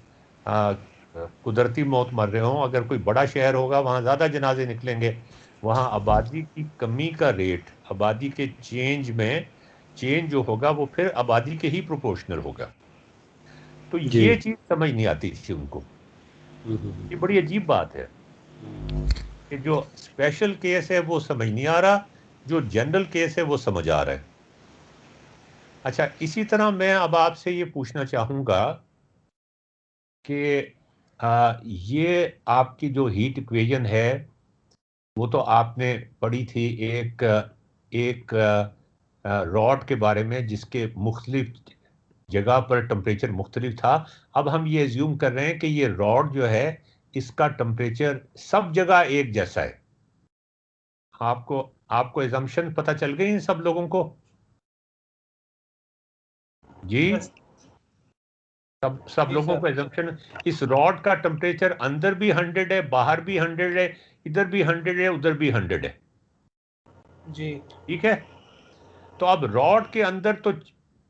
कुदरती मौत मर रहे हों, अगर कोई बड़ा शहर होगा वहाँ ज़्यादा जनाजे निकलेंगे, वहाँ आबादी की कमी का रेट, आबादी के चेंज में चेंज जो होगा वो फिर आबादी के ही प्रोपोर्शनल होगा। तो जी। ये चीज़ समझ नहीं आती थी उनको। ये बड़ी अजीब बात है कि जो स्पेशल केस है वो समझ नहीं आ रहा, जो जनरल केस है वो समझ आ रहा है। अच्छा, इसी तरह मैं अब आपसे ये पूछना चाहूँगा कि ये आपकी जो हीट इक्वेशन है वो तो आपने पढ़ी थी एक एक रॉड के बारे में जिसके मुख्तलिफ जगह पर टेम्परेचर मुख्तलिफ था। अब हम ये एज्यूम कर रहे हैं कि ये रॉड जो है इसका टेम्परेचर सब जगह एक जैसा है। आपको आपको एजम्पशन पता चल गई इन सब लोगों को? जी, सब जी लोगों सर। को एजम्पशन, इस रॉड का टेम्परेचर अंदर भी 100 है, बाहर भी 100 है, इधर भी 100 है, उधर भी 100 है, जी ठीक है। तो अब रॉड के अंदर तो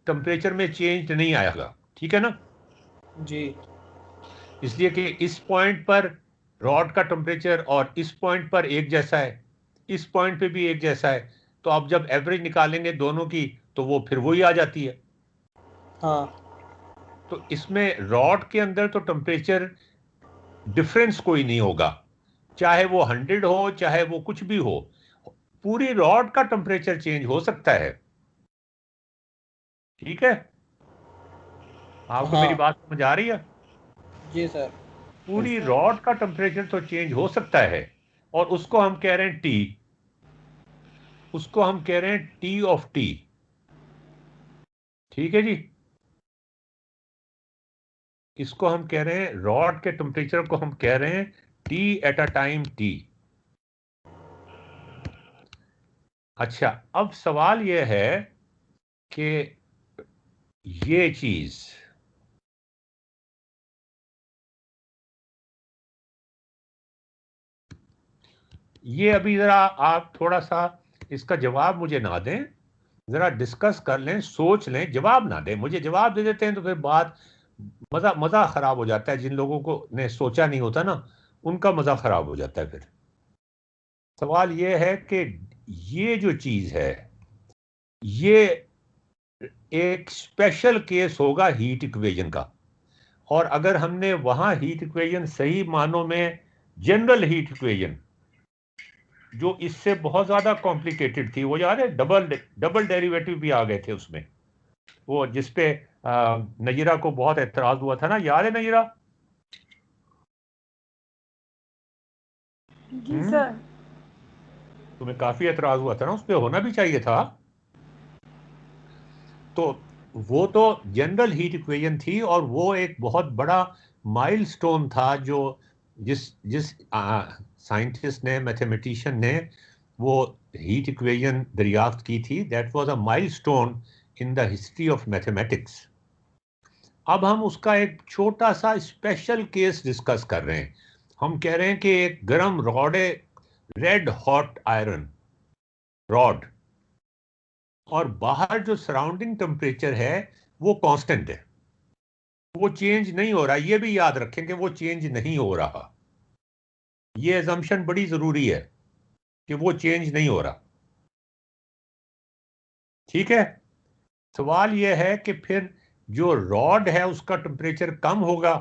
टेम्परेचर में चेंज नहीं आएगा, ठीक है ना, जी इसलिए कि इस पॉइंट पर रॉड का टेम्परेचर और इस पॉइंट पर एक जैसा है, इस पॉइंट पे भी एक जैसा है। तो अब जब एवरेज निकालेंगे दोनों की तो वो फिर वही आ जाती है। हाँ। तो इसमें रॉड के अंदर तो टेम्परेचर डिफरेंस कोई नहीं होगा, चाहे वो 100 हो चाहे वो कुछ भी हो, पूरी रॉड का टेम्परेचर चेंज हो सकता है, ठीक है। आपको मेरी हाँ। बात समझ आ रही है? जी सर। पूरी रॉड का टेम्परेचर तो चेंज हो सकता है, और उसको हम कह रहे हैं टी, उसको हम कह रहे हैं टी ऑफ टी। ठीक है जी, इसको हम कह रहे हैं, रॉड के टेम्परेचर को हम कह रहे हैं T at a time T. अच्छा, अब सवाल यह है कि ये चीज ये अभी जरा आप थोड़ा सा इसका जवाब मुझे ना दें, जरा डिस्कस कर लें, सोच लें, जवाब ना दें। मुझे जवाब दे देते हैं तो फिर बात मजा खराब हो जाता है। जिन लोगों को ने सोचा नहीं होता ना, उनका मजा खराब हो जाता है। फिर सवाल यह है कि ये जो चीज है, ये एक स्पेशल केस होगा हीट इक्वेशन का, और अगर हमने वहां हीट इक्वेशन सही मानों में, जनरल हीट इक्वेशन जो इससे बहुत ज्यादा कॉम्प्लिकेटेड थी, वो याद है, डबल डेरिवेटिव भी आ गए थे उसमें, वो जिसपे नजीरा को बहुत एतराज हुआ था ना, याद है नजीरा? जी सर। तुम्हें काफी एतराज हुआ था ना, उस पर होना भी चाहिए था। तो वो तो जनरल हीट इक्वेशन थी, और वो एक बहुत बड़ा माइलस्टोन था जो जिस जिस साइंटिस्ट ने, मैथमेटिशियन ने वो हीट इक्वेशन दरियाफ्त की थी। That was a milestone in the history of mathematics. अब हम उसका एक छोटा सा स्पेशल केस डिस्कस कर रहे हैं। हम कह रहे हैं कि एक गर्म रॉड है, रेड हॉट आयरन रॉड, और बाहर जो सराउंडिंग टेम्परेचर है वो कांस्टेंट है, वो चेंज नहीं हो रहा। ये भी याद रखें कि वो चेंज नहीं हो रहा। ये एजम्पशन बड़ी जरूरी है कि वो चेंज नहीं हो रहा। ठीक है, सवाल यह है कि फिर जो रॉड है उसका टेम्परेचर कम होगा,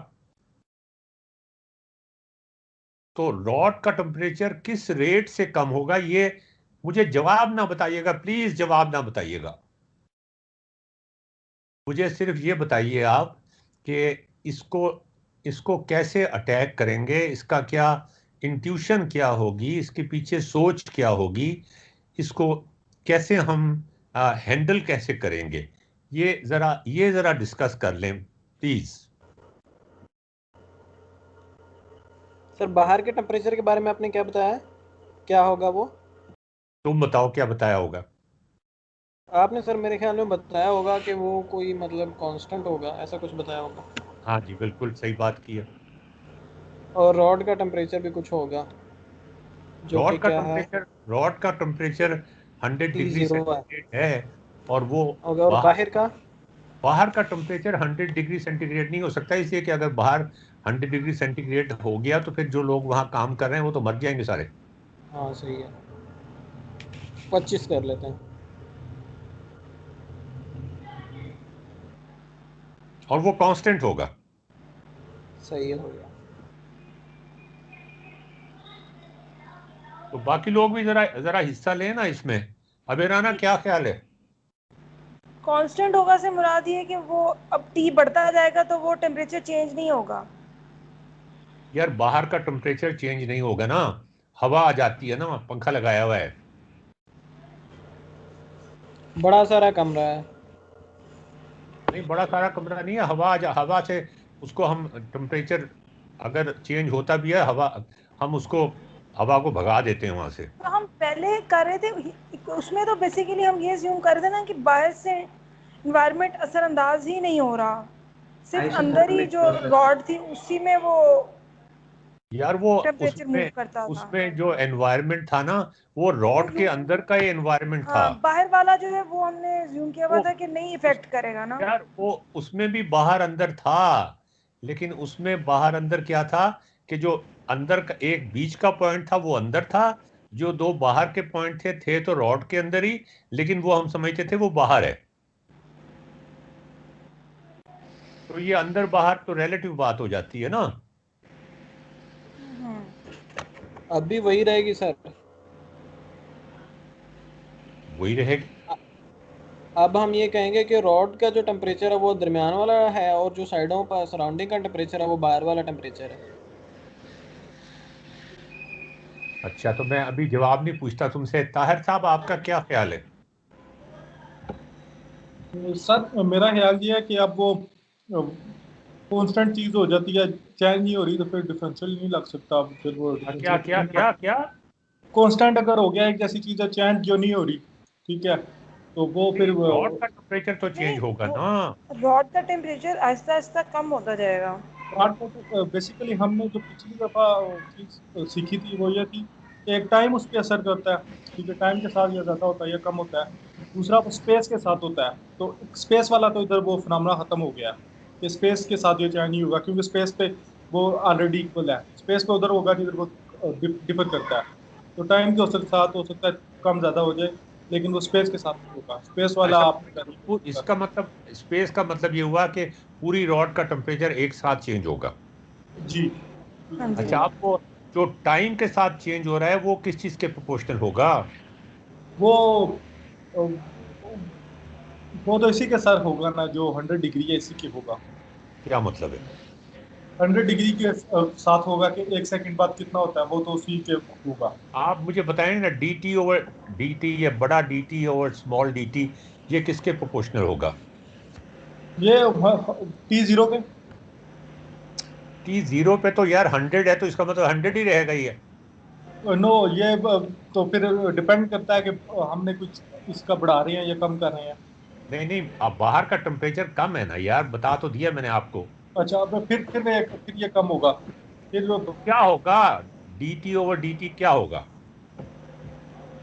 तो रॉड का टेम्परेचर किस रेट से कम होगा? ये मुझे जवाब ना बताइएगा, प्लीज जवाब ना बताइएगा। मुझे सिर्फ ये बताइए आप कि इसको इसको कैसे अटैक करेंगे, इसका क्या इंट्यूशन क्या होगी, इसके पीछे सोच क्या होगी, इसको कैसे हम हैंडल कैसे करेंगे, ये जरा डिस्कस कर लें प्लीज। सर बाहर के टेम्परेचर के बारे में आपने क्या बताया, क्या होगा वो? तुम बताओ क्या बताया होगा। आपने सर मेरे ख्याल में बताया होगा कि वो कोई मतलब कांस्टेंट होगा, ऐसा कुछ बताया होगा। हाँ जी, बिल्कुल सही बात की है। और रॉड का टेम्परेचर भी कुछ होगा जो कि क्या है, रॉड का टेम्परेचर 100 डिग्री T0 है सेंटीग्रेड है, और वो होगा। और बाहर का टेम्परेचर 100 डिग्री सेंटीग्रेड नहीं हो सकता, इसलिए कि अगर बाहर 100 डिग्री सेंटीग्रेड हो गया तो फिर जो लोग वहां काम कर रहे हैं वो तो मर जाएंगे सारे। हाँ सही है, 25 कर लेते हैं। और वो कांस्टेंट होगा। सही हो गया। तो बाकी लोग भी जरा जरा हिस्सा लें ना इसमें। अबेराना क्या ख्याल है? कांस्टेंट होगा से मुराद ये कि वो अब टी बढ़ता जाएगा तो वो टेम्परेचर चेंज नहीं होगा। यार बाहर का टेम्परेचर चेंज नहीं होगा ना, हवा आ जाती है ना, पंखा लगाया हुआ है। बड़ा सारा कमरा है। नहीं, बड़ा सारा कमरा नहीं है, हवा से उसको हम टेम्परेचर अगर चेंज होता भी है, हम उसको हवा को भगा देते हैं वहां से। तो हम पहले कर रहे थे उसमें, तो बेसिकली हम ये ज्यूम कर रहे थे ना कि बाहर से इन्वायरमेंट असरअंदाज ही नहीं हो रहा, सिर्फ अंदर ही जो रॉड थी उसी में वो यार वो टेम्परेचर मूव करता था। उसमें जो एनवायरनमेंट था ना, वो रॉड के अंदर का ही एनवायरनमेंट था। हाँ, बाहर वाला जो है वो हमने ज्यूम किया हुआ वो था कि नहीं इफेक्ट करेगा ना। यार वो उसमें भी बाहर अंदर था, लेकिन उसमें बाहर अंदर क्या था कि जो अंदर का एक बीच का पॉइंट था वो अंदर था, जो दो बाहर के पॉइंट थे तो रॉड के अंदर ही, लेकिन वो हम समझते थे वो बाहर है। तो ये अंदर बाहर तो रिलेटिव बात हो जाती है ना। अब भी वही रहेगी सर, वही रहेगी। अब हम ये कहेंगे कि रॉड का जो टेम्परेचर है वो दरमियान वाला है, और जो साइडों पर सराउंडिंग का टेम्परेचर है वो बाहर वाला टेम्परेचर है। अच्छा, तो मैं अभी जवाब नहीं पूछता तुमसे। ताहिर साहब, आपका क्या ख्याल है? सर मेरा ख्याल ये है कि अब वो कांस्टेंट चीज हो जाती है, चेंज नहीं हो रही, तो फिर डिफरेंशियल नहीं लग सकता, अब फिर वो क्या क्या डिफरेंशियल क्या क्या? कांस्टेंट अगर हो गया एक जैसी चीज है, चेंज जो नहीं हो रही, ठीक है, तो वो फिर रॉड का टेम्परेचर तो नहीं, चेंज होगा वो ना। रॉड का टेम्परेचर आहिस्ता आहिस्ता कम होता जाएगा। रॉड का तो बेसिकली हमने जो पिछली दफा चीज सीखी थी वो ये थी कि एक टाइम उस पर असर करता है, ठीक है, टाइम के साथ या ज्यादा होता है या कम होता है। दूसरा वो स्पेस के साथ होता है, तो स्पेस वाला तो इधर वो फिनोमेना खत्म हो गया कि स्पेस के साथ ये चेंज नहीं होगा, क्योंकि स्पेस पे वो ऑलरेडी इक्वल है, स्पेस पे उधर होगा नहीं, इधर वो डिफर करता है। तो टाइम के साथ हो सकता है कम ज्यादा हो जाए, लेकिन वो स्पेस के साथ नहीं होगा, स्पेस वाला अच्छा, आप इसका मतलब, स्पेस का मतलब ये हुआ कि पूरी रॉड का टेम्परेचर एक साथ चेंज होगा। जी। हाँ जी। अच्छा, आपको जो टाइम के साथ चेंज हो रहा है वो किस चीज के प्रोपोर्शनल होगा? वो वो तो इसी के सर होगा ना, जो 100 डिग्री है इसी के होगा। क्या मतलब है? 100 डिग्री के साथ होगा कि एक सेकंड बाद कितना होता है, वो तो उसी के होगा। आप मुझे बताएं ना, D t over d T, या बड़ा D t over small D T, ये किसके प्रोपोर्शनल होगा? ये T0 के। टी जीरो पे तो यार 100 है, तो इसका मतलब 100 ही रहेगा ये। नो, ये तो फिर डिपेंड करता है कि हमने कुछ इसका बढ़ा रहे हैं या कम कर रहे हैं। नहीं नहीं, अब बाहर का टेम्परेचर कम है ना यार, बता तो दिया मैंने आपको। अच्छा, अब फिर ये कम होगा, फिर तो क्या होगा? D t over d T क्या होगा?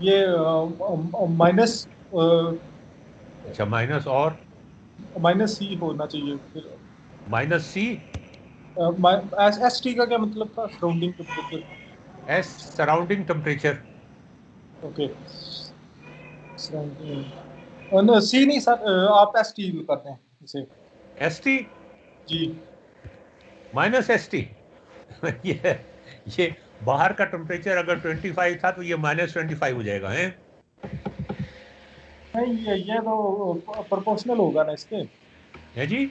ये माइनस अच्छा, माइनस और माइनस सी होना चाहिए फिर। माइनस सी। एस टी का क्या मतलब था, surrounding temperature. S surrounding temperature. Okay, surrounding सी नहीं सर, आप एस टी करते हैं इसे। एस टी जी। Minus S T. ये ये बाहर का टेम्परेचर अगर 25 था तो ये -25 हो जाएगा है? नहीं, ये तो प्रोपोर्शनल होगा ना इसके, है जी?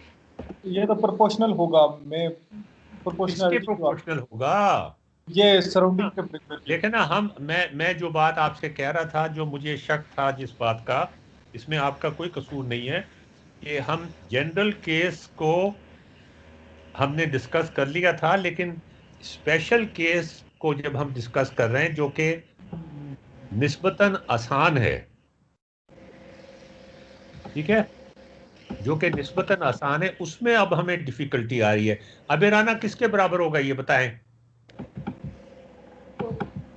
ये तो प्रोपोर्शनल होगा, मैं किसके प्रोपोर्शनैलिटी की बात, प्रोपोर्शनल होगा? ये सराउंडिंग टेम्परेचर की। लेकिन ना, मैं जो बात आपसे कह रहा था, जो मुझे शक था जिस बात का, इसमें आपका कोई कसूर नहीं है, कि हम जनरल केस को हमने डिस्कस कर लिया था, लेकिन स्पेशल केस को जब हम डिस्कस कर रहे हैं, जो कि निस्बतन आसान है, ठीक है, जो कि निस्बतन आसान है, उसमें अब हमें डिफिकल्टी आ रही है। अब राना किसके बराबर होगा ये बताएं?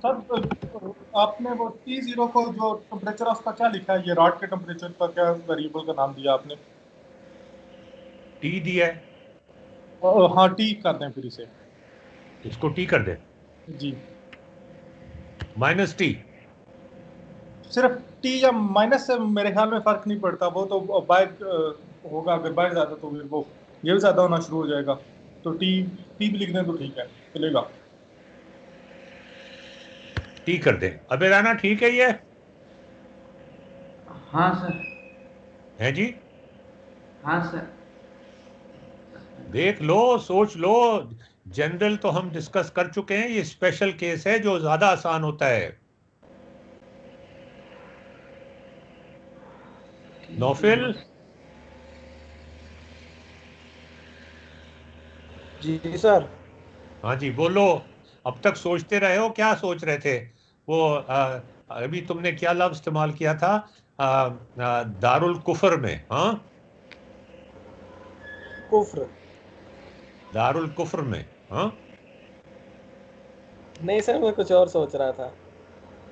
सर आपने वो T0 को जो टेम्परेचर है उसका क्या लिखा है, ये रॉड के टेम्परेचर का क्या वेरिएबल का नाम दिया आपने? टी दिया है, हाँ, टी कर दें फिर इसे। इसको टी कर दे, जी। -T। सिर्फ टी या माइनस से मेरे ख्याल में फर्क नहीं पड़ता, वो तो बाय होगा, अगर बाय ज्यादा तो फिर वो ये भी ज्यादा होना शुरू हो जाएगा, तो टी टी भी लिख दें तो ठीक है, चलेगा। टी कर दे। अब राना ठीक है ये? हाँ सर। है जी? हाँ सर। देख लो, सोच लो। जनरल तो हम डिस्कस कर चुके हैं, ये स्पेशल केस है जो ज्यादा आसान होता है। नौफिल। जी सर। हाँ जी, बोलो। अब तक सोचते रहे हो, क्या सोच रहे थे? वो अभी तुमने क्या लफ्ज इस्तेमाल किया था? दारुल कुफर में, हाँ? कुफ्र। दारुल कुफर में, हाँ? नहीं सर, मैं कुछ और सोच रहा था।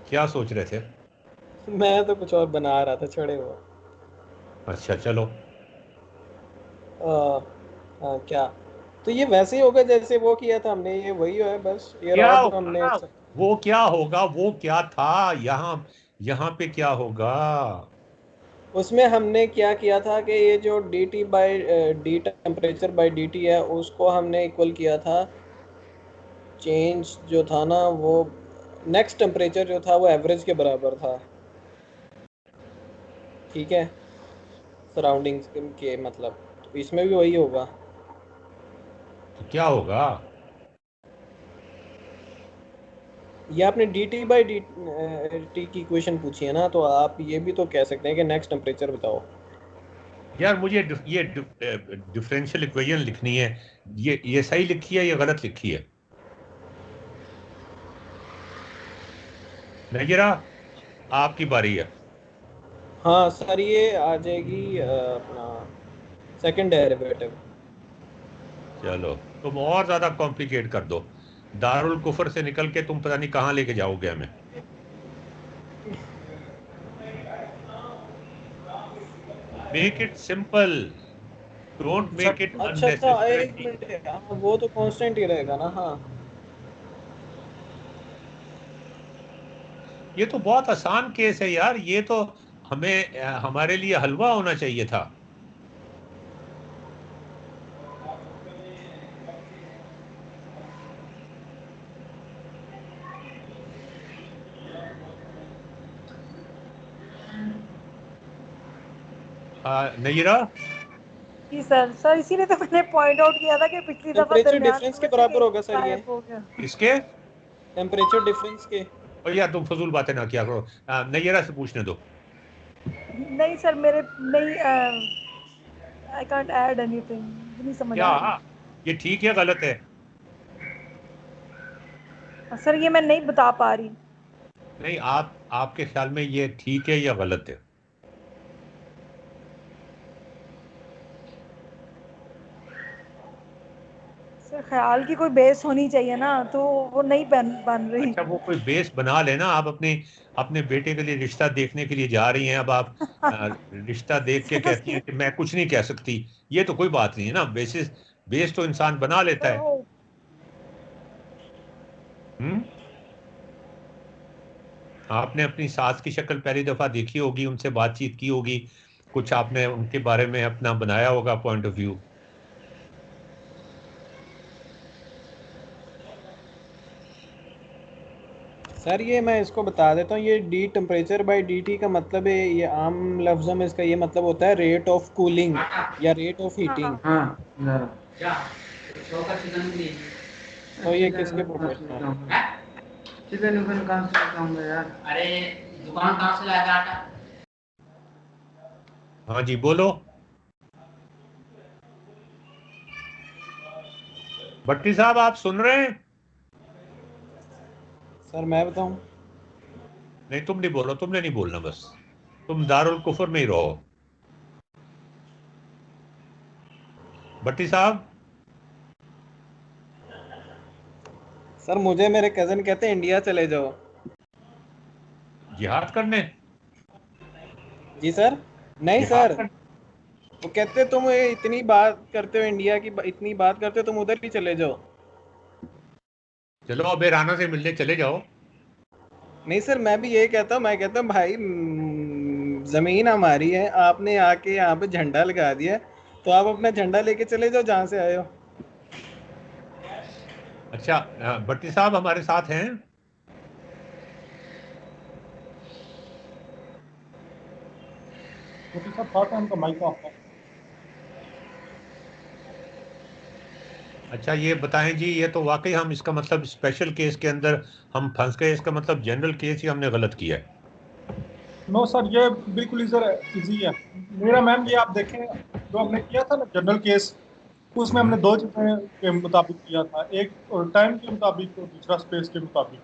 क्या सोच रहे थे? मैं तो कुछ और बना रहा था, छोड़े हुआ। अच्छा, चलो। हाँ, क्या? तो ये वैसे ही होगा जैसे वो किया था हमने, ये वही है बस, ये क्या रॉड हमने। होगा? वो क्या होगा? वो क्या था? यहाँ यहाँ पे क्या होगा? उसमें हमने क्या किया था कि ये जो D T by D temperature by d T है, उसको हमने इक्वल किया था। चेंज जो था ना वो, नेक्स्ट टेम्परेचर जो था वो एवरेज के बराबर था, ठीक है, सराउंडिंग्स के मतलब। तो इसमें भी वही होगा। तो क्या होगा? ये आपने dt बाई टी की इक्वेशन पूछी है ना, तो आप ये भी तो कह सकते हैं कि नेक्स्ट टेम्परेचर बताओ। यार मुझे ये डिफरेंशियल इक्वेशन लिखनी है, ये सही लिखी है या गलत लिखी है? नजरा, आपकी बारी है। हाँ सर, ये आ जाएगी अपना सेकंड डेरिवेटिव। चलो तुम और ज्यादा कॉम्प्लिकेट कर दो, दारुल कुफर से निकल के तुम पता नहीं कहाँ लेके जाओगे हमें। Make it simple, don't make it अच्छा अच्छा, एक अननेसेसरी। मिनट, हाँ वो तो कांस्टेंट ही रहेगा ना। हाँ ये तो बहुत आसान केस है यार, ये तो हमें हमारे लिए हलवा होना चाहिए था। नयरा, जी सर, सर इसीलिए तो मैंने पॉइंट आउट किया था कि पिछली दफा टेम्परेचर दरमियान डिफरेंस में के से बराबर एक होगा सर ये, गायब हो गया। इसके टेम्परेचर डिफरेंस के। और यार तुम फजूल बातें ना किया करो, नयरा से पूछने दो। नहीं सर, मेरे नहीं, आई कांट ऐड एनीथिंग, नहीं समझ क्या आ रही। ये ठीक है गलत है? सर ये मैं नहीं बता पा रही। नहीं, आपके ख्याल में ये ठीक है या गलत है? सर ख्याल की कोई बेस होनी चाहिए ना, तो वो नहीं बन रही। अच्छा, वो कोई बेस बना लेना। आप अपने अपने बेटे के लिए रिश्ता देखने के लिए जा रही हैं, अब आप रिश्ता देख के कहती हैं कि मैं कुछ नहीं कह सकती। ये तो कोई बात नहीं है ना, बेस तो इंसान बना लेता सर है। वो हम्म। आपने अपनी सास की शक्ल पहली दफा देखी होगी, उनसे बातचीत की होगी, कुछ आपने उनके बारे में अपना बनाया होगा पॉइंट ऑफ व्यू। सर ये मैं इसको बता देता हूँ, ये D temperature by d T का मतलब है, ये आम लफ्जों में इसका ये मतलब होता है रेट ऑफ कूलिंग या रेट ऑफ हीटिंग। हाँ, हाँ जरा तो ये चिकन किसके कहाँ से प्रोपोर्शनल लेके है? आऊंगा? चिकन विकन कहाँ से लेके आऊंगा यार? अरे दुकान कहाँ से लाएगा आटा? हाँ जी, बोलो। भट्टी साहब, आप सुन रहे हैं? सर मैं बताऊं? नहीं, तुम नहीं बोलो, तुमने नहीं बोलना, बस तुम दारुल कुफर में ही रहो। भट्टी साहब। सर मुझे मेरे कजन कहते हैं इंडिया चले जाओ। जिहाद करने? जी सर। नहीं जिहाद सर, करने? वो कहते तुम ये इतनी बात करते हो इंडिया की, इतनी बात करते हो, तुम उधर ही चले जाओ। चलो अब राना से मिलने चले जाओ। नहीं सर, मैं भी यही कहता हूँ, मैं कहता हूँ भाई जमीन हमारी है, आपने आके यहाँ पे झंडा लगा दिया है, तो आप अपना झंडा लेके चले जाओ जहाँ से आए हो। अच्छा, भट्टी साहब हमारे साथ हैं? तो सब साथ हैं, उनका माइक ऑफ है। अच्छा ये बताएं जी, ये तो वाकई हम इसका मतलब स्पेशल केस के अंदर हम फंस गए, इसका मतलब जनरल केस ही हमने गलत किया है। नो सर, ये बिल्कुल इजी है मेरा मैम। ये आप देखें, जो हमने किया था ना जनरल केस, उसमें हमने हम्म। दो चीजें के मुताबिक किया था, एक टाइम के मुताबिक और दूसरा स्पेस के मुताबिक।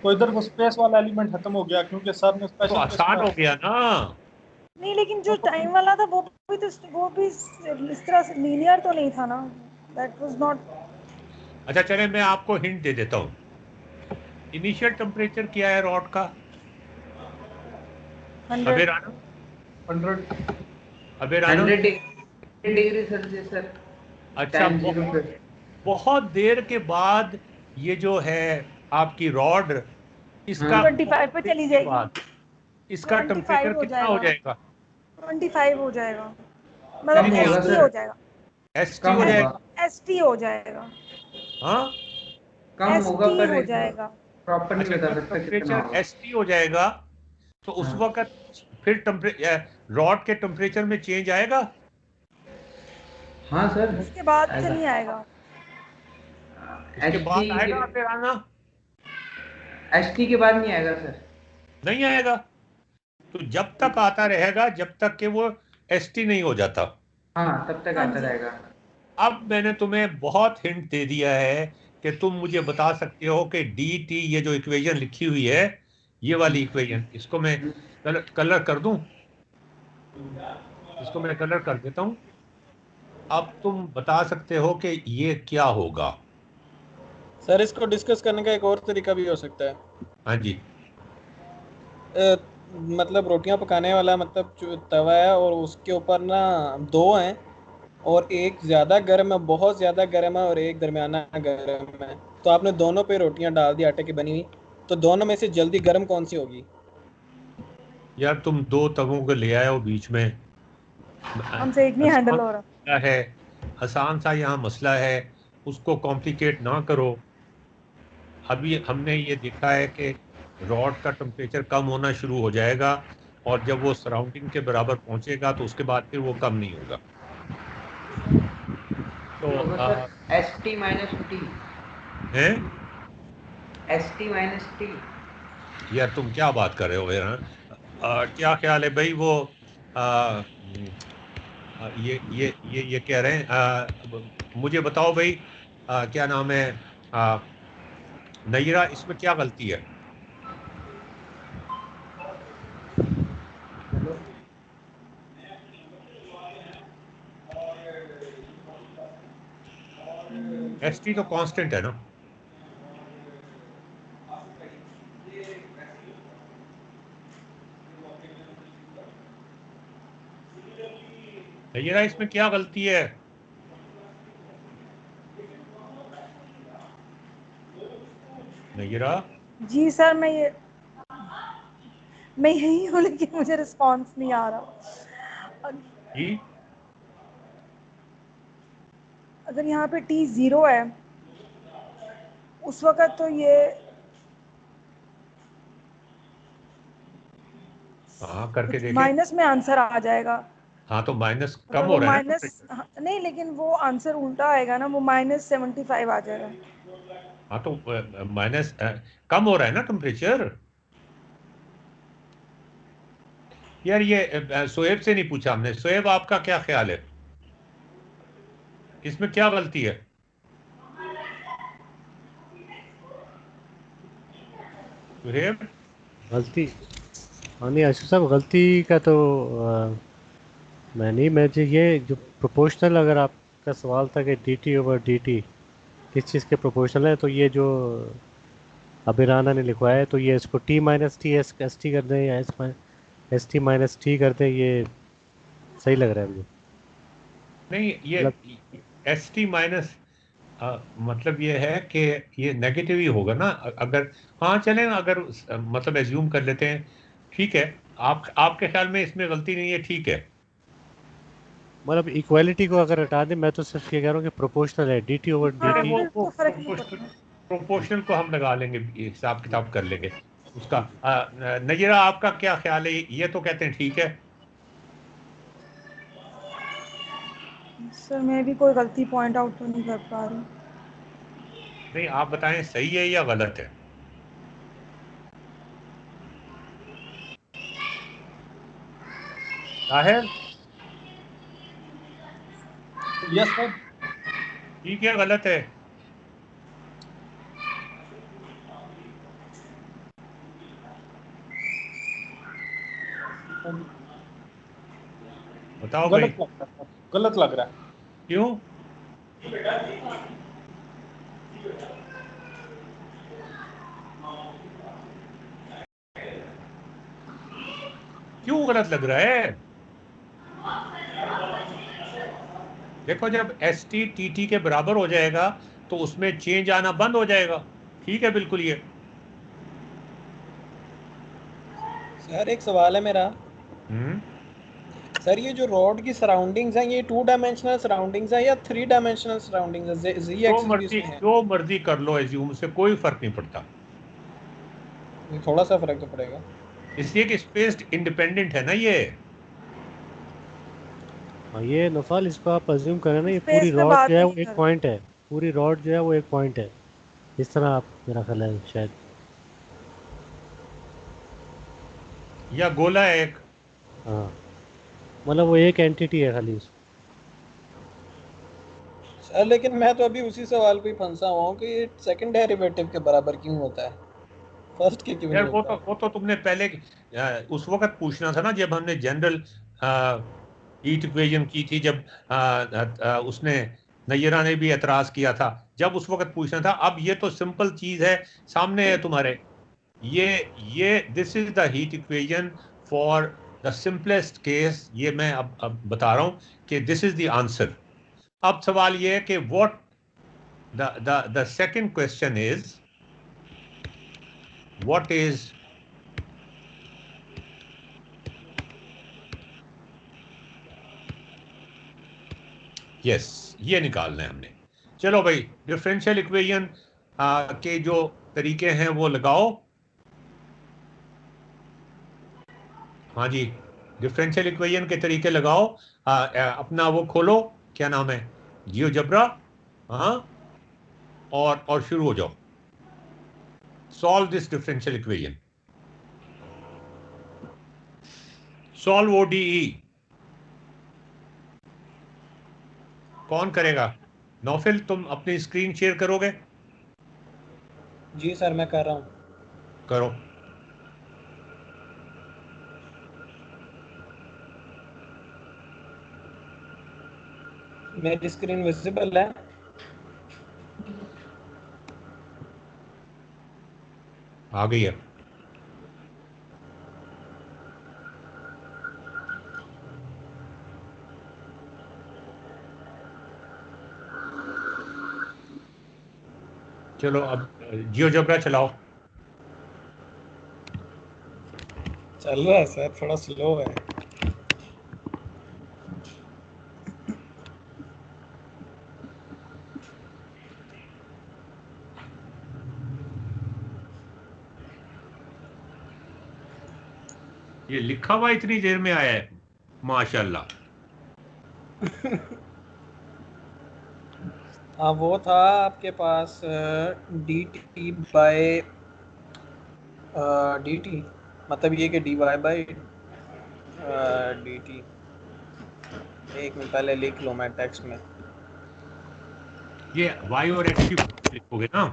तो इधर वो स्पेस वाला एलिमेंट खत्म हो गया क्योंकि सर ने तो स्पेशल केस आसान में। हो गया ना। नहीं लेकिन जो टाइम वाला था वो भी इस तरह से लीनियर तो नहीं था ना, दैट वाज नॉट। अच्छा चले, मैं आपको हिंट दे देता हूँ। इनिशियल टेम्परेचर क्या है रॉड का? 100। अबे राना, 100। अबे राना। 100 डिग्री सेल्सियस सर, अच्छा, टाइम जीरो पे। बहुत देर के बाद ये जो है आपकी रॉड, इसका हाँ 25 बहुत पे देर चली के जाएगी। बाद इसका 25 टेम्परेचर हो कितना हो जाएगा। जाएगा? 25 हो जाएगा, कम मतलब नहीं नहीं, होगा एसटी सर, हो जाएगा। एसटी कम हो होगा, जाएगा। एसटी हो जाएगा। हाँ। कम होगा एसटी पर हो जाएगा। प्रॉपर नहीं अच्छा, बता जब सकता कितना टेम्परेचर होगा। एसटी हो जाएगा तो उस हाँ वक्त फिर रॉड के टेम्परेचर में चेंज आएगा? हाँ सर, उसके बाद से आएगा। नहीं आएगा। उसके एच टी बाद आएगा फिर आना? एसटी के बाद नहीं आएगा सर? नहीं आएगा। तो जब तक आता रहेगा जब तक कि वो एसटी नहीं हो जाता। हाँ, तब तक हाँ आता जी। रहेगा। अब मैंने तुम्हें बहुत हिंट दे दिया है कि तुम मुझे बता सकते हो कि डी टी, ये जो इक्वेशन लिखी हुई है, ये वाली इक्वेशन, इसको मैं कलर कर दूं, इसको मैं कलर कर देता हूं। अब तुम बता सकते हो कि ये क्या होगा। सर इसको डिस्कस करने का एक और तरीका भी हो सकता है। हाँ जी। मतलब रोटियां पकाने वाला मतलब जो तवा है और उसके ऊपर ना दो हैं, और एक ज़्यादा गर्म है, बहुत ज़्यादा गर्म है, और एक दरमियाना गर्म है। तो आपने दोनों पे रोटियां डाल दी आटे की बनी हुई, तो दोनों में से जल्दी गर्म कौन सी होगी? यार तुम दो तवों को ले आए हो बीच में। हमसे एक नहीं हैंडल आसान हो रहा। सा है, आसान सा यहाँ मसला है, उसको कॉम्प्लिकेट ना करो। अभी हमने ये देखा है कि रॉड का टेम्परेचर कम होना शुरू हो जाएगा, और जब वो सराउंडिंग के बराबर पहुंचेगा तो उसके बाद फिर वो कम नहीं होगा। तो तो sir S T minus T, है एस टी माइनस टी। यार तुम क्या बात कर रहे हो यार? क्या ख्याल है भाई? वो ये कह रहे हैं, मुझे बताओ भाई, क्या नाम है, आ, नयरा, इसमें क्या गलती है? एसटी तो कांस्टेंट है ना? नयरा, इसमें क्या गलती है? नयरा, जी सर, मैं यही हूँ, लेकिन मुझे रिस्पॉन्स नहीं आ रहा। जी अगर यहाँ पे टी 0 है उस वक्त तो ये हाँ, करके कुछ देखे। माइनस में आंसर आ जाएगा। हाँ तो माइनस अगर कम हो वो रहा है ना माइनस, टेम्परेचर। नहीं, लेकिन वो आंसर उल्टा आएगा ना, वो -75 आ जाएगा। हाँ तो माइनस कम हो रहा है ना टेम्परेचर। यार ये शोएब से नहीं पूछा हमने। शोएब, आपका क्या ख्याल है, इसमें क्या गलती है? सुहेब। गलती, हाँ नहीं आशीष साहब, गलती का तो मैं जो ये जो प्रोपोर्शनल, अगर आपका सवाल था कि dt/dt किस चीज़ के प्रोपोर्शनल है, तो ये जो अबिराना ने लिखवाया है, तो ये इसको t-t कर दें या st-t कर दें, ये सही लग रहा है मुझे। नहीं, ये मतलब एस टी माइनस, मतलब ये है कि ये नेगेटिव ही होगा ना अगर। हाँ चलें, अगर मतलब एज्यूम कर लेते हैं, ठीक है। आपके ख्याल में इसमें गलती नहीं है, ठीक है। इक्वालिटी को अगर हटा दें, मैं तो सिर्फ ये कह रहा हूँ कि प्रोपोर्शनल है अरे हाँ, dt/dt। फिर वो तो फर्क नहीं प्रोपोर्शनल, पड़ता। प्रोपोर्शनल को हम लगा लेंगे, हिसाब किताब कर लेंगे उसका। नजीरा, आपका क्या ख्याल है? ये तो कहते हैं ठीक है। सर मैं भी कोई गलती पॉइंट आउट तो नहीं कर पा रही। नहीं, आप बताएं सही है या गलत है। Tahir, yes sir. ठीक है गलत है? बताओ भाई। गलत लग रहा है, गलत लग रहा है। क्यों? क्यों गलत लग रहा है? देखो, जब एस टी टी टी के बराबर हो जाएगा तो उसमें चेंज आना बंद हो जाएगा। ठीक है, बिल्कुल ये। सर एक सवाल है मेरा। हम्म सर ये जो रॉड की सराउंडिंग्स हैं, ये 2 डायमेंशनल सराउंडिंग्स हैं या 3 डायमेंशनल सराउंडिंग्स है? जी एक्सिस भी इसमें है? जो मर्जी कर लो, एज्यूम से कोई फर्क नहीं पड़ता, ये थोड़ा सा फर्क तो पड़ेगा। इसलिए कि स्पेस इंडिपेंडेंट है ना ये। हाँ, ये नौफल, इसको आप अज्यूम करें ना, ये पूरी स्पेस पे रॉड बात जो है वो नहीं एक करते। पॉइंट है। पूरी रॉड जो है वो एक पॉइंट है। इस तरह आप, मेरा ख्याल है शायद। या गोला है एक। हाँ, मतलब वो एक एंटिटी है खाली उसमें। सर लेकिन मैं तो अभी उसी सवाल पे ही फंसा हुआ हूँ कि सेकंड डेरिवेटिव के बराबर क्यों होता है, फर्स्ट के क्यों यार नहीं होता। वो तो तुमने पहले उस वक्त पूछना था ना, जब हमने जनरल हीट इक्वेशन की थी, जब उसने नैयरा ने भी एतराज किया था, जब उस वक्त पूछना था। अब ये तो सिंपल चीज है, सामने है तुम्हारे। ये this is the heat equation for the simplest case. ये मैं अब बता रहा हूं कि दिस इज द आंसर। अब सवाल ये है कि what the second question is what is yes, ये निकालना है हमने। चलो भाई, डिफरेंशियल इक्वेशन के जो तरीके हैं वो लगाओ। हाँ जी, डिफरेंशियल इक्वेशन के तरीके लगाओ। अपना वो खोलो, क्या नाम है, जियोजेब्रा। हाँ, और शुरू हो जाओ। Solve this differential equation, solve ODE. कौन करेगा? नौफिल, तुम अपनी स्क्रीन शेयर करोगे? जी सर मैं कर रहा हूँ। करो। मेरी स्क्रीन विजिबल है? आ गई है। चलो अब जियोजेब्रा चलाओ। चल रहा है सर, थोड़ा स्लो है। ये लिखा हुआ इतनी देर में आया है, माशाल्लाह। हाँ वो था आपके पास d t by d t, मतलब ये कि d y by d t. एक मिनट पहले लिख लो मैं टेक्स्ट में। ये वाई और एक्स की लिखोगे ना?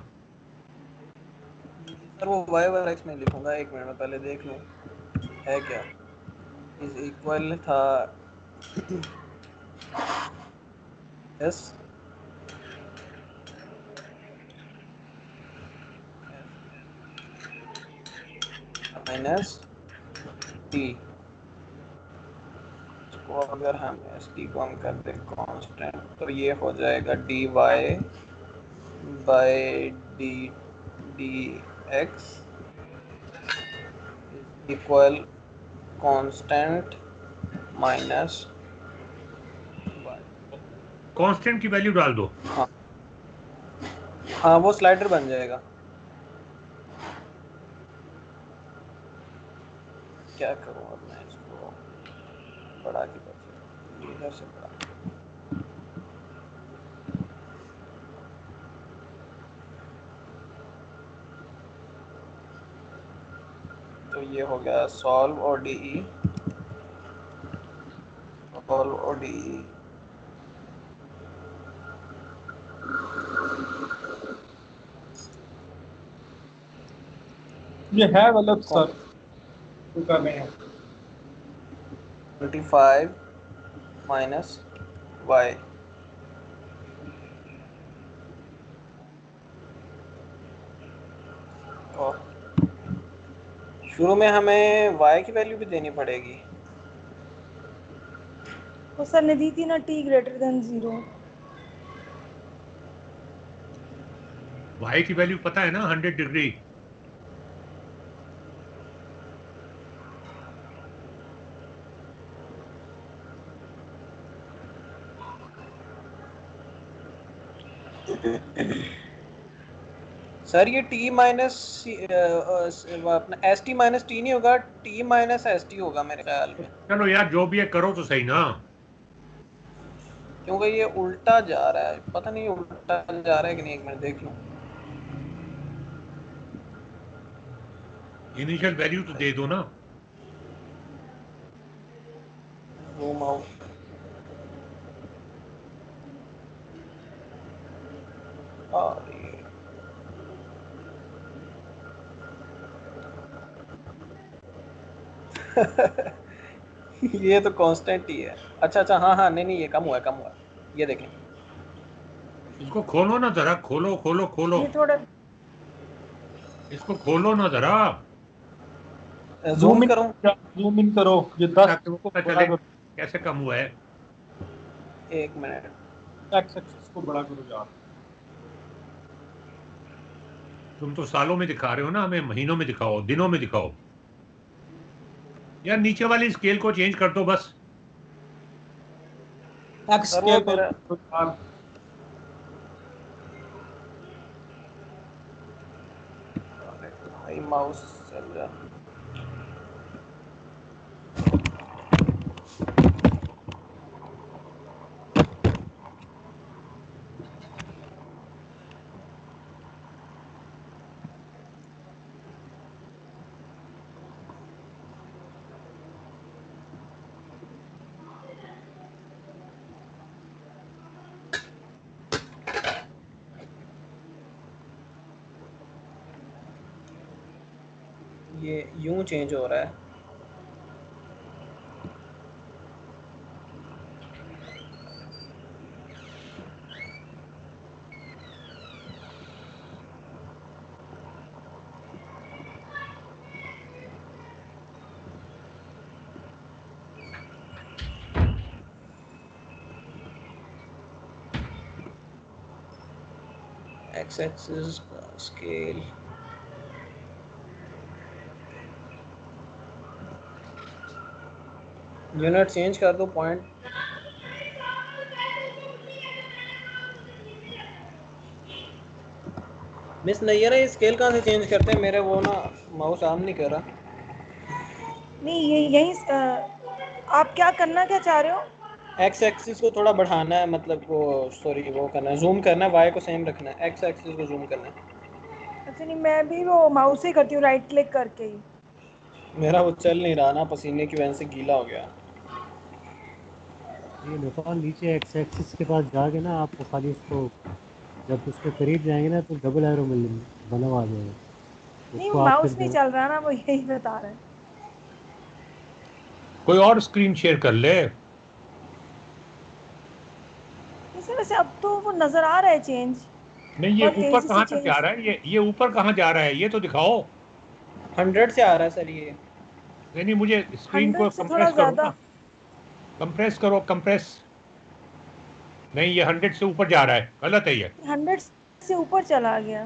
सर वो वाई और एक्स में लिखूंगा, एक मिनट में पहले देख लूँ है क्या। इज इक्वल था एस माइनस टी। इसको अगर हम एस टी को हम कर दें कांस्टेंट तो ये हो जाएगा d y by d d x equal constant minus y. Constant की वैल्यू डाल दो। हाँ हाँ वो स्लाइडर बन जाएगा। क्या करूँ अब मैं इसको बढ़ा के बच्चे इधर से बढ़ा। तो ये हो गया सॉल्व और डी सॉल्व और डी। ये है मतलब सर, तो करने हैं 25 माइनस वाई। और शुरू में हमें y की वैल्यू भी देनी पड़ेगी। वो सर ने दी थी ना t ग्रेटर देन 0। वाई की वैल्यू पता है ना, 100 डिग्री। सर ये t माइनस अपना एस टी माइनस टी नहीं होगा, t माइनस एस टी होगा मेरे ख्याल में, चलो यार, जो भी है करो तो सही ना। क्योंकि ये उल्टा जा रहा है, पता नहीं उल्टा जा रहा है कि नहीं, एक मिनट देख लूं। इनिशियल वैल्यू तो दे दो ना। Zoom out. और ये तो कांस्टेंट ही है। अच्छा अच्छा, हाँ हाँ, नहीं नहीं, ये कम हुआ है, कम हुआ है, ये देखें। इसको खोलो ना जरा, खोलो खोलो खोलो, ये थोड़ा इसको खोलो ना जरा, जूम करूं? जूम इन करो, ये 10 ताकि वो को पता बड़ा चले करो, कैसे कम हुआ है। एक मिनट। एक्स एक्सिस को बड़ा करो यार। तुम तो सालों में दिखा रहे हो ना, हमें महीनों में दिखाओ, दिनों में दिखाओ। यार नीचे वाली स्केल को चेंज कर दो बस। एक्स सर वो स्केल को मेरा यार, भाई माउस चल रहा। ये यूं चेंज हो रहा है। X axis scale, unit change कर दो, पॉइंट। मिस नहीं है ना, ये स्केल कहाँ से चेंज करते हैं? मेरे वो ना माउस आम नहीं कर रहा। नहीं, ये यही आप क्या करना क्या चाह रहे हो? एक्स एक्सिस को थोड़ा बढ़ाना है, मतलब वो सॉरी वो करना है, जूम करना है, वाई को सेम रखना है, एक्स एक्सिस को जूम करना है। अच्छा, नहीं मैं भी वो माउस से करती हूँ, राइट क्लिक करके ही। मेरा वो चल नहीं रहा ना, पसीने की वजह से गीला हो गया। ये नुकसान नीचे एक्स एक्सिस के पास जाके ना आपको खाली इसको, जब उसके करीब जाएंगे ना तो डबल एरो मिल बना हुआ आ जाएगा, नहीं, उसको आप फिर माउस नहीं चल रहा ना, वो यही बता रहा है। कोई और स्क्रीन शेयर कर ले। इसे वैसे अब तो वो नजर आ रहा है चेंज, नहीं, ये बहुत ऊपर तेजी से कहाँ तक जा चेंज। रहा है, ये ऊपर कहाँ जा रहा है, ये तो दिखाओ। 100 से आ रहा है सर ये। नहीं नहीं, मुझे स्क्रीन को 100 से थोड़ा कंप्रेस करो ज्यादा। ना, कंप्रेस करो, कंप्रेस। नहीं, ये 100 से ऊपर जा रहा है, गलत है ये। 100 से ऊपर चला गया।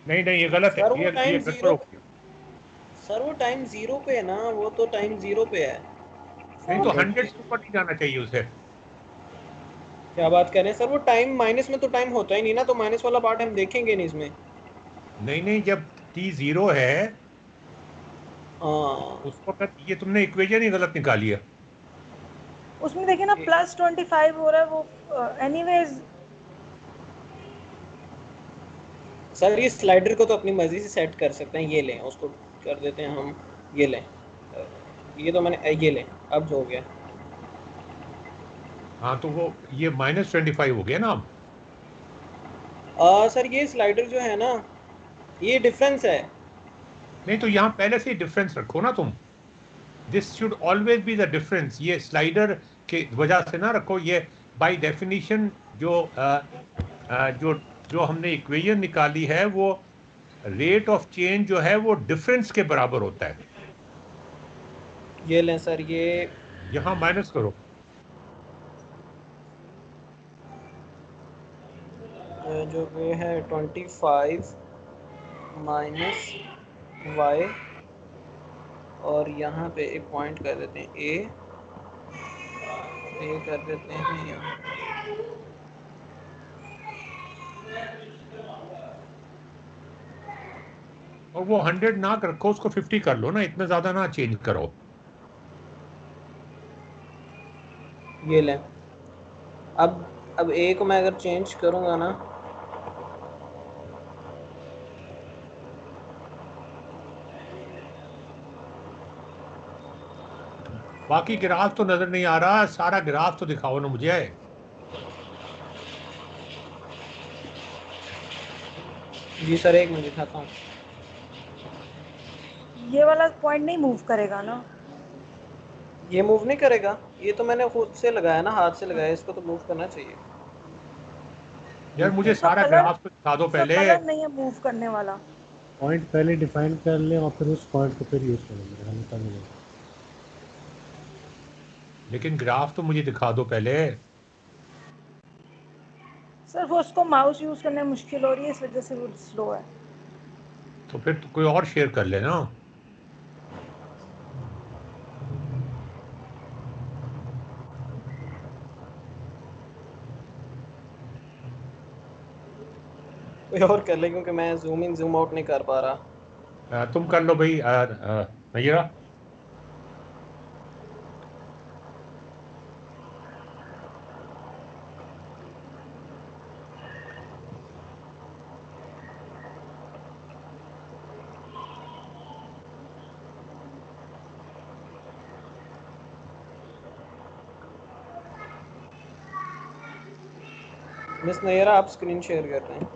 नहीं नहीं, ये गलत है, सर वो ये टाइम गड़बड़ हो जीरो, गई। सर वो टाइम जीरो पे है ना, वो तो टाइम जीरो पे है। नहीं सर तो वो 100 से ऊपर नहीं जाना चाहिए उसे। क्या बात कर रहे हैं सर? वो टाइम माइनस में तो टाइम होता ही नहीं ना, तो माइनस वाला पार्ट हम देखेंगे नहीं इसमें। नहीं नहीं, जब t 0 है हाँ, उस वक्त ये तुमने इक्वेशन ही गलत निकाली है। उसमें देखिए ना +25 हो रहा है वो। एनीवेज सर ये स्लाइडर को तो अपनी मर्जी से सेट कर सकते हैं, ये लें उसको कर देते हैं हम, ये लें। ये तो मैंने ये लें, अब जो हो गया। हाँ तो वो ये -25 हो गया ना अब। सर ये स्लाइडर जो है ना, ये डिफरेंस है। नहीं तो यहाँ पहले से ही डिफरेंस रखो ना तुम। This should always be the difference, ये स्लाइडर के वजह से ना रखो। ये बाय डेफिनेशन जो जो हमने इक्वेशन निकाली है, वो रेट ऑफ चेंज जो है वो डिफरेंस के बराबर होता है। ये लें सर, ये यहाँ माइनस करो। जो ये है 25 माइनस वाई, और यहाँ पे एक पॉइंट कर देते हैं ए कर देते हैं यहाँ। और वो 100 ना रखो, उसको 50 कर लो ना, इतना ज्यादा ना चेंज करो। ये लें। अब ए को मैं अगर चेंज करूँगा ना, बाकी ग्राफ तो नजर नहीं आ रहा, सारा ग्राफ तो दिखाओ ना मुझे। जी सर, एक मिनट दिखाता हूँ। ये वाला पॉइंट नहीं मूव करेगा ना? ये मूव नहीं करेगा, ये तो मैंने खुद से लगाया ना, हाथ से लगाया, इसको तो मूव करना चाहिए। यार मुझे उसका सारा कलर, ग्राफ तो दिखा दो उसका पहले। कलर नहीं है मूव करने वाला। पॉइंट पहले डिफाइन कर लें और फिर उस पॉइंट को फिर यूज करेंगे, हल्का मिलेगा। लेकिन ग्राफ तो मुझे दिखा दो पहले। सर वो उसको माउस यूज करने में मुश्किल हो रही है, इस वजह से वो स्लो है। तो फिर तो कोई और शेयर कर लेना। कोई और कर ले, क्योंकि मैं जूम इन जूम आउट नहीं कर पा रहा। तुम कर लो भाई नैयरा। मिस नैयरा, आप स्क्रीन शेयर कर रहे हैं।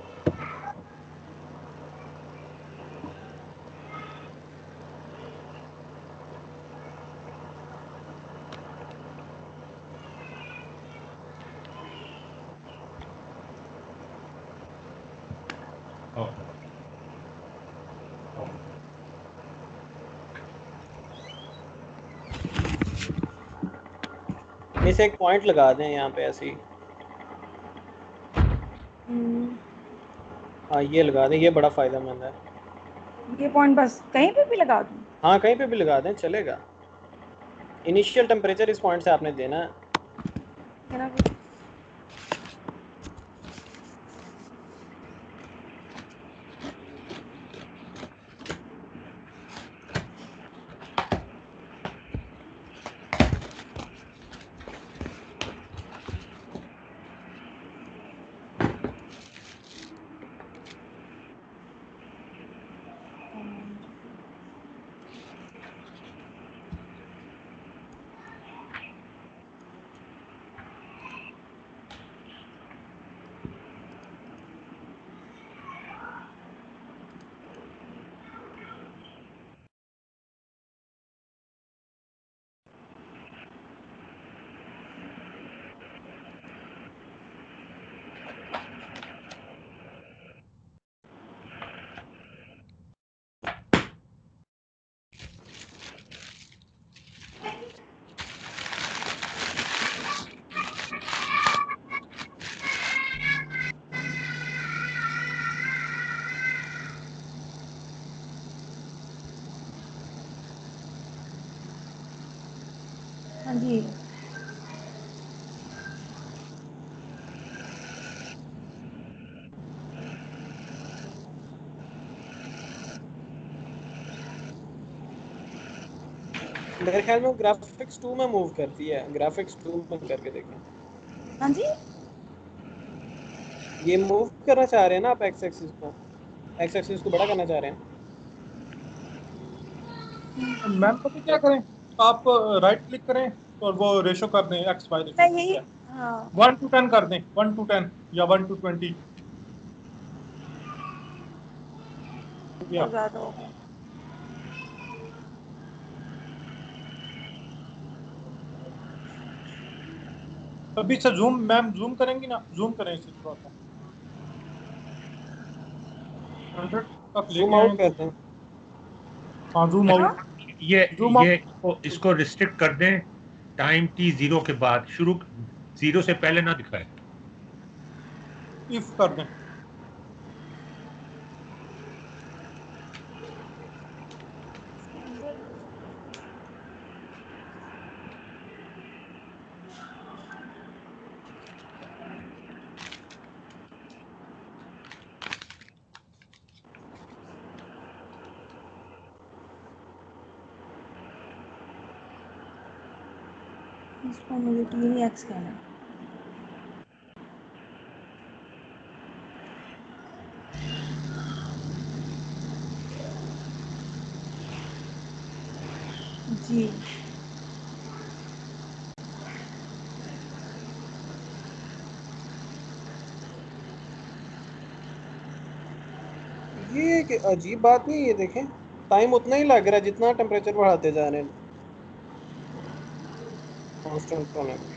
मिस एक पॉइंट लगा दें यहाँ पे ऐसे ही। हाँ ये लगा दें, ये बड़ा फायदेमंद है। ये पॉइंट बस कहीं पे भी लगा दूं? हाँ कहीं पे भी लगा दें चलेगा। इनिशियल टेम्परेचर इस पॉइंट से आपने देना है। है ना? हाँ जी। मेरे ख्याल में ग्राफिक्स 2 में मूव करती है, ग्राफिक्स 2 में करके देखें। हाँ जी, ये मूव करना चाह रहे हैं ना आप एक्स एक्सिस को, एक्स एक्सिस को बड़ा करना चाह रहे हैं। मैम पता क्या करें, आप राइट क्लिक करें और वो रेशो कर दें, एक्स वाई मैं रेशो यही, हाँ 1:10 कर दें, 1:10 या 1:20 या बहुत ज़्यादा हो गया। अभी से जूम, मैम जूम करेंगी ना, जूम करें इसे थोड़ा सा 100 तक जूम लेके आए आउट तो। करते हैं। हाँ जूम हाँ आउट, जूम ये आउट इसको रिस्ट्रिक्ट कर दें, टाइम T0 के बाद, शुरू 0 से पहले ना दिखाए। इफ कर दें। इसको मुझे 3x कहना है। जी ये एक अजीब बात नहीं है, ये देखें टाइम उतना ही लग रहा है जितना टेम्परेचर बढ़ाते जा रहे हैं कांस्टेंट होने में।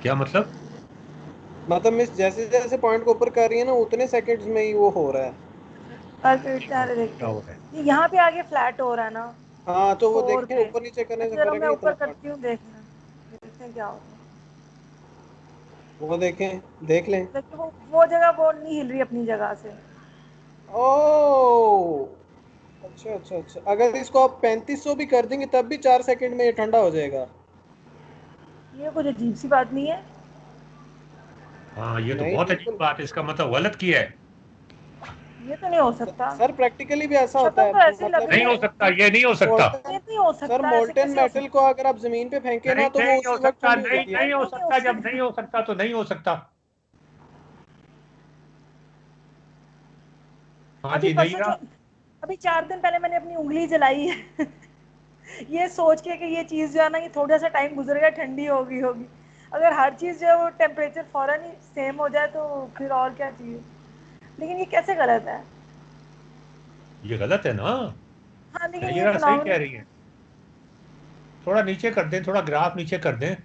क्या मतलब? मतलब मिस जैसे जैसे पॉइंट को ऊपर कर रही है ना उतने सेकंड्स में ही वो हो रहा है। अरे देखते क्या हो रहा है? हैं, यहाँ पे आगे फ्लैट हो रहा है ना हाँ तो वो 4 देखें पे। ऊपर नीचे करने से जरा फर्क मैं नहीं इतना ऊपर करती पड़ता। हूँ, देखना देखते हैं क्या होता है। वो देखें, देख लें। देखिए वो जगह वो नहीं हिल रही अपनी जगह से। ओ अच्छा अच्छा अच्छा, अगर इसको आप 3500 भी कर देंगे तब भी 4 सेकंड में ये ठंडा हो जाएगा। ये कुछ अजीब सी बात नहीं है। हाँ, ये तो नहीं बहुत अजीब बिल्कुल। बात है, इसका मतलब गलत किया है। ये तो नहीं हो सकता। सर प्रैक्टिकली भी ऐसा होता शक्ल है, तो ऐसी लग मतलब रही नहीं है। हो सकता, ये नहीं हो सकता। ये मोल्टन, नहीं हो सर सकता, ऐसे मोल्टन कैसे हो मेटल को सकता। अगर आप जमीन पे फेंके नहीं, ना तो वो नहीं हो उसी वक्त सकता, ठंडी हो नहीं जाती है। नहीं हो नहीं हो सकता, जब सकता। नहीं हो सकता तो नहीं हो सकता। हाँ अभी जी, परसों नैया। अभी 4 दिन पहले मैंने अपनी उंगली जलाई है ये सोच के कि ये चीज़ जो है ना, ये थोड़ा सा टाइम गुजरेगा, ठंडी होगी। अगर हर चीज़ जो है वो टेम्परेचर फौरन ही सेम हो जाए तो फिर और क्या चाहिए। लेकिन ये कैसे गलत है। ये गलत है ना? हाँ लेकिन ये नैया सही कह फिनोमेनन। रही है। थोड़ा नीचे कर दें, थोड़ा ग्राफ नीचे कर दें।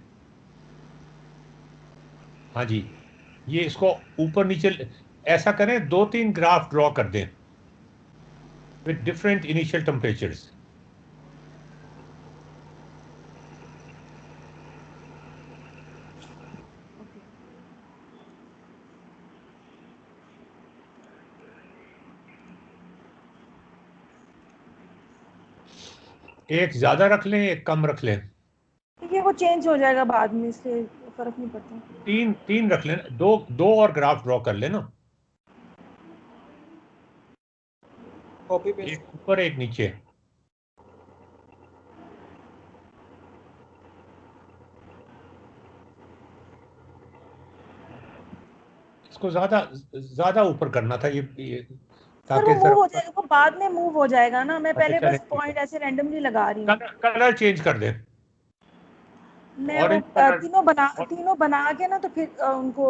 हाँ जी, ये इसको ऊपर नीचे ऐसा करें, 2-3 ग्राफ ड्रॉ कर दें विद डिफरेंट इनिशियल टेम्परेचर्स। एक ज्यादा रख लें, एक कम रख लें। देखिए वो चेंज हो जाएगा बाद में, इससे फर्क नहीं पड़ता। तीन तीन रख लें, दो दो और ग्राफ ड्रॉ कर लेना। Copy paste. एक ऊपर एक नीचे। इसको ज्यादा ज्यादा ऊपर करना था, ये सर वो ताकि मूव जरा। हो जाएगा, वो बाद में मूव हो जाएगा ना, मैं अच्छा पहले चलें, बस ठीक है। पॉइंट ऐसे रैंडमली लगा रही हूँ। कलर चेंज कर दें। मैं वो ऑरेंज कलर। तीनों बना के ना तो फिर उनको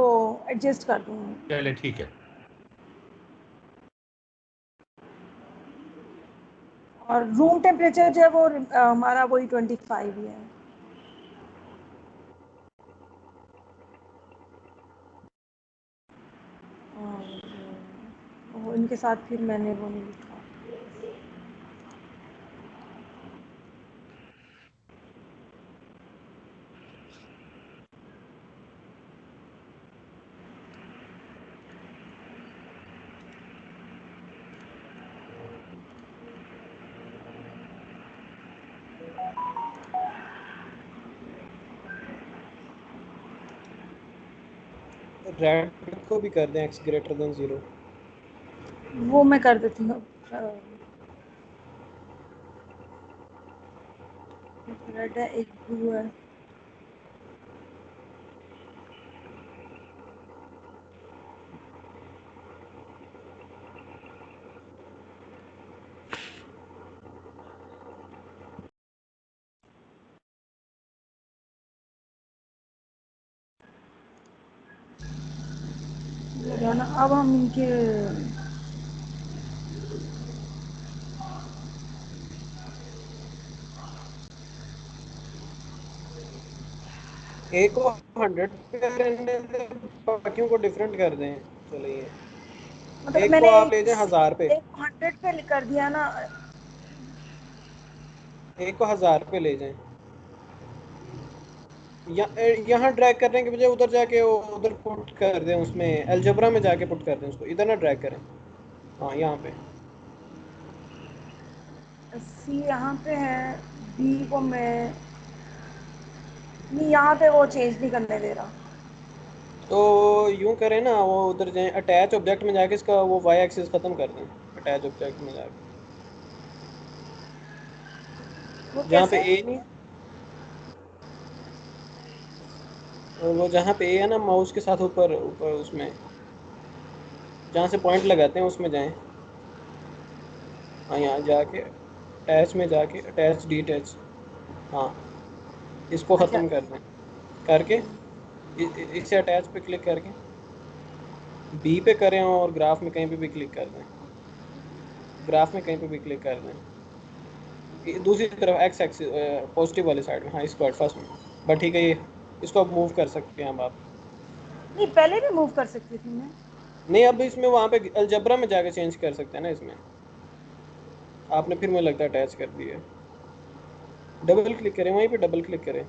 एडजस्ट कर दूंगी। चले, ठीक है। और रूम टेम्परेचर जो है वो हमारा वही 25 ही है। और वो इनके साथ फिर मैंने वो नहीं लिखा। रेड को भी कर दें x ग्रेटर देन 0। वो मैं कर देती हूँ। एक रेड है, एक ब्लू है। ना अब हम इनके एक को 100 पे रहने दें, बाकियों को डिफरेंट कर दें। चलिए मतलब एक को मैंने आप ले जाएं 1000 पे, एक 100 पे कर दिया ना। एक को 1000 पे ले जाएं। यहाँ ड्रैग करने के बजाय उधर जाके उधर पुट कर दें, उसमें अलजबरा में जाके पुट कर दें उसको, इधर ना ड्रैग करें। हाँ यहाँ पे सी यहाँ पे है, बी को मैं नहीं, यहाँ पे वो चेंज नहीं करने दे रहा। तो यूं करें ना, वो उधर जाएं अटैच ऑब्जेक्ट में जाके इसका वो वाई एक्सिस खत्म कर दें। अटैच ऑब्जेक्ट में जाके वो जहाँ पे कैसे। ए नहीं, और वो जहाँ पे ए है ना माउस के साथ ऊपर ऊपर उसमें जहाँ से पॉइंट लगाते हैं उसमें जाएं। हाँ यहाँ जाके अटैच में जाके अटैच डी अटैच, हाँ इसको अच्छा ख़त्म कर दें। करके इसे अटैच पे क्लिक करके बी पे करें और ग्राफ में कहीं पे भी क्लिक कर दें, ग्राफ में कहीं पे भी क्लिक कर दें, दूसरी तरफ एक्स एक्सिस पॉजिटिव वाली साइड में, हाँ स्क्वाड फर्स्ट में, बट ठीक है ये इसको अब मूव कर सकते हैं अब आप। नहीं पहले भी मूव कर सकती थी मैं। नहीं अब इसमें वहाँ पे अलजबरा में जाके चेंज कर सकते हैं ना, इसमें आपने फिर मुझे लगता है अटैच कर दिया। डबल क्लिक करें, वहीं पे डबल क्लिक करें।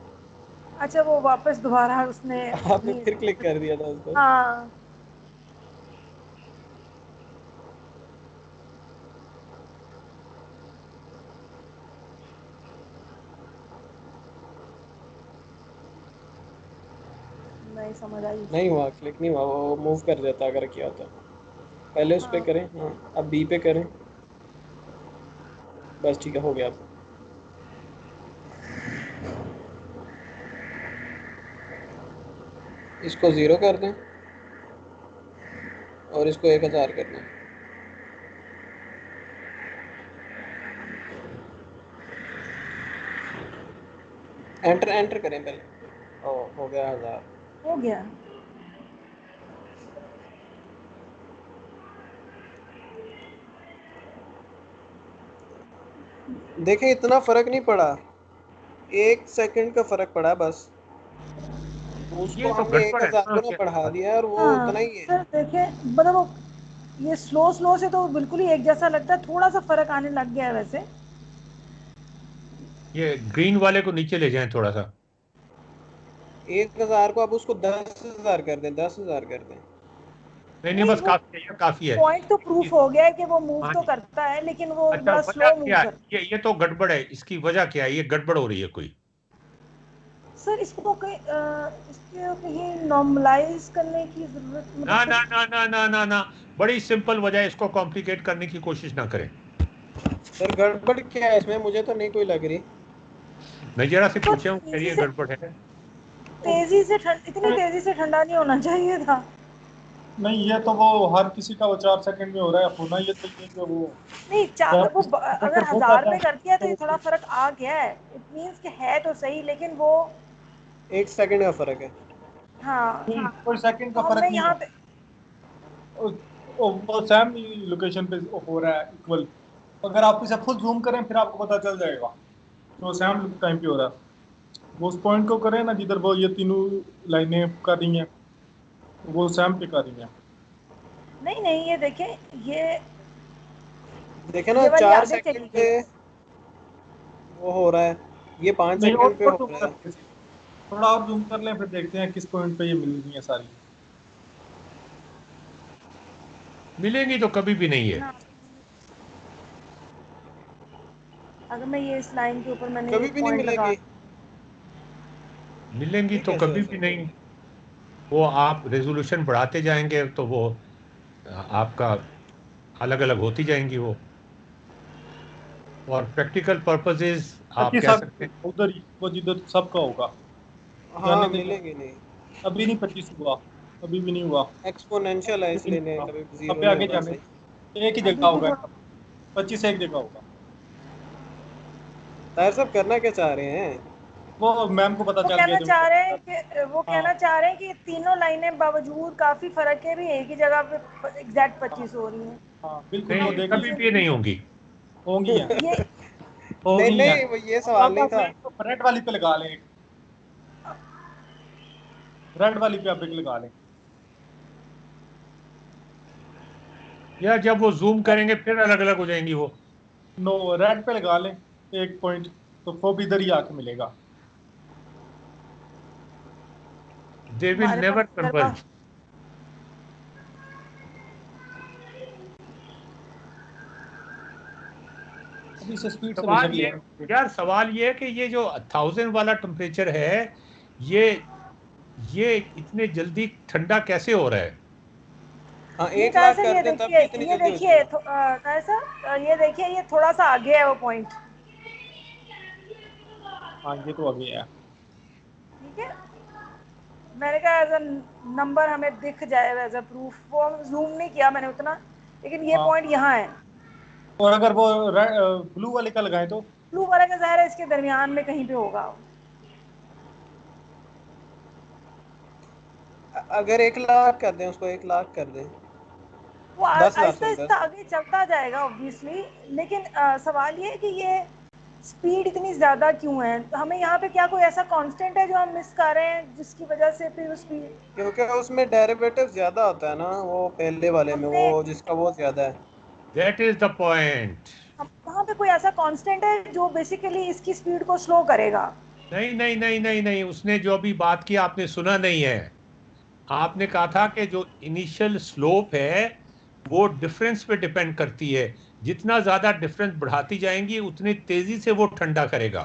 अच्छा वो वापस दोबारा उसने आपने अपनी, फिर क्लिक कर दिया था उसको। हाँ नहीं समझ आई। नहीं हुआ, क्लिक नहीं हुआ, वो मूव कर देता अगर किया होता। पहले उस पे हाँ करें, हाँ अब बी पे करें, बस ठीक है हो गया। अब इसको 0 कर दें और इसको 1000 कर दें। एंटर एंटर करें पहले। ओ हो गया 1000। हो गया। देखें इतना फर्क नहीं पड़ा, 1 सेकंड का फर्क पड़ा बस। उसको ये तो हमने गड़बड़ है 1000 ना गुना बढ़ा दिया और वो हाँ उतना ही है। सर देखें मतलब वो ये स्लो स्लो से तो बिल्कुल ही एक जैसा लगता है, थोड़ा सा फर्क आने लग गया है वैसे। ये ग्रीन वाले को नीचे ले जाएं थोड़ा सा। 1000 को अब उसको 10,000 कर दें, 10,000 कर दें। नहीं नहीं नहीं बस वो काफी है, ये काफी है। पॉइंट तो प्रूफ हो गया है कि वो मूव हाँ तो जी। करता है, लेकिन वो अच्छा बड़ा वजह स्लो मूव क्या है? करता ये तो गड़बड़ है, इसकी वजह क्या है? ये गड़बड़ हो रही है कोई? है। सर इसको कहीं इसको कहीं नॉर्मलाइज करने की जरूरत, ना मतलब ना कुछ। ना ना ना ना ना, बड़ी सिंपल वजह है, इसको कॉम्प्लिकेट करने की कोशिश ना करें। सर गड़बड़ क्या है इसमें, मुझे तो नहीं कोई लग रही। मैं जरा से तो पूछे हूँ तेजी ये से गड़बड़ है। इतनी तेजी से ठंडा नहीं होना चाहिए था। नहीं ये तो वो हर किसी का वो 4 सेकंड में हो रहा है, होना ये चाहिए कि वो नहीं जब वो अगर टेम्परेचर बहुत 1000 ज्यादा में है कर दिया तो ये थोड़ा तो फर्क आ गया है, इट मीन्स कि है तो सही, लेकिन वो 1 सेकंड का फर्क है। हाँ नहीं, कोई सेकंड तो का फर्क हमने नहीं यहाँ है। पे वो सेम लोकेशन पे हो रहा है इक्वल। अगर आप इसे फुल जूम करें फिर आपको पता चल जाएगा तो सेम टाइम पे हो रहा है। वो उस पॉइंट को करें ना जिधर वो ये तीनों लाइनें कर रही हैं, वो सेम पे कर रही हैं। नहीं नहीं ये देखें, ये देखे ना ये वाली 4 आगे चली सेकंड गई। पे वो हो रहा है, ये 5 नहीं सेकंड पे और हो जूम रहा कर है। लें, थोड़ा और जूम कर लें फिर देखते हैं किस पॉइंट पे ये मिल रही है सारी। मिलेंगी तो कभी भी नहीं है। हाँ अगर मैं ये इस लाइन के ऊपर मैंने कभी एक भी नहीं पॉइंट लगा, मिलेगी। मिलेंगी ये तो कैसे हो कभी भी सकता है? नहीं। वो आप रेजोल्यूशन बढ़ाते जाएंगे तो वो आपका अलग अलग होती जाएंगी वो। और प्रैक्टिकल पर्पसेस आप 25 कह सकते हैं। उधर ही वो जिधर सबका होगा। हाँ जाने दें, मिलेगी नहीं। अभी नहीं 25 हुआ, अभी भी नहीं हुआ, एक्सपोनेंशियल है अभी भी इसलिए नहीं नहीं, हुआ। कभी अब 0 भी नहीं आगे होगा जाने सही। दें। एक ही जगह अभी भी होगा, थोड़ा 25 एक जगह होगा। ताहिर साहब करना क्या चाह रहे हैं? वो मैम को पता वो चल गया कहना जो चाह रहे हैं मैंने कि वो हाँ कहना चाह रहे हैं कि तीनों लाइनें बावजूद काफी फर्क है भी एक ही जगह पे एग्जैक्ट हाँ 25 हो रही हैं। हाँ बिल्कुल वो नहीं, देख कभी लीजिए, भी नहीं होंगी। होंगी हैं, ये नहीं होगी हैं। नहीं वो ये अब सवाल नहीं बस था। एक रेड वाली पे लगा लें, रेड वाली पे आप एक लगा लें। या जब वो जूम करेंगे फिर अलग अलग हो जाएंगी वो। नो रेड पे लगा लें एक पॉइंट, तो वो भी इधर ही आके मिलेगा। दे विल हमारे पास नेवर तजर्बा, कन्वर्ज। अभी इसे स्पीड से सवाल बेशक ये, ले। यार सवाल ये है कि ये जो 1000 वाला टेम्परेचर है, ये ये इतने जल्दी ठंडा कैसे हो रहा है? हाँ ये 1 कहा लाख सर, कर ये दें तब देखिए भी इतनी ये जल्दी हो देखिए जाएगा। कहा सर ये देखिए ये थोड़ा सा आगे है वो पॉइंट, हाँ ये तो अभी है। ठीक है। मैंने कहा एज अ नंबर हमें दिख जाए एज अ प्रूफ, वो जूम नहीं किया मैंने उतना, लेकिन ये हाँ पॉइंट यहाँ है। और अगर वो ब्लू वाले का लगाएं तो ब्लू वाला का ज़ाहिर है इसके दरमियान में कहीं पे होगा। अगर 1 लाख कर दें उसको, 1 लाख कर दें, वो 10 लाख आहिस्ता सॉरी आहिस्ता 10। आगे चलता जाएगा ऑब्वियसली, लेकिन सवाल ये है कि ये स्पीड इतनी ज़्यादा क्यों है? हमें यहाँ पे क्या कोई ऐसा कांस्टेंट है जो हम मिस कर रहे हैं जिसकी वजह से फिर वो स्पीड? क्योंकि उसमें डेरिवेटिव ज्यादा होता है ना, वो पहले वाले में हमने वो जिसका वो ज्यादा है। That is the point. वहाँ पे कोई ऐसा कांस्टेंट है जो बेसिकली इसकी स्पीड को स्लो करेगा? नहीं नहीं नहीं नहीं नहीं, उसने जो भी बात की आपने सुना नहीं है। आपने कहा था कि जो इनिशियल स्लोप है वो डिफरेंस पे डिपेंड करती है, जितना ज्यादा डिफरेंस बढ़ाती जाएंगी उतनी तेजी से वो ठंडा करेगा।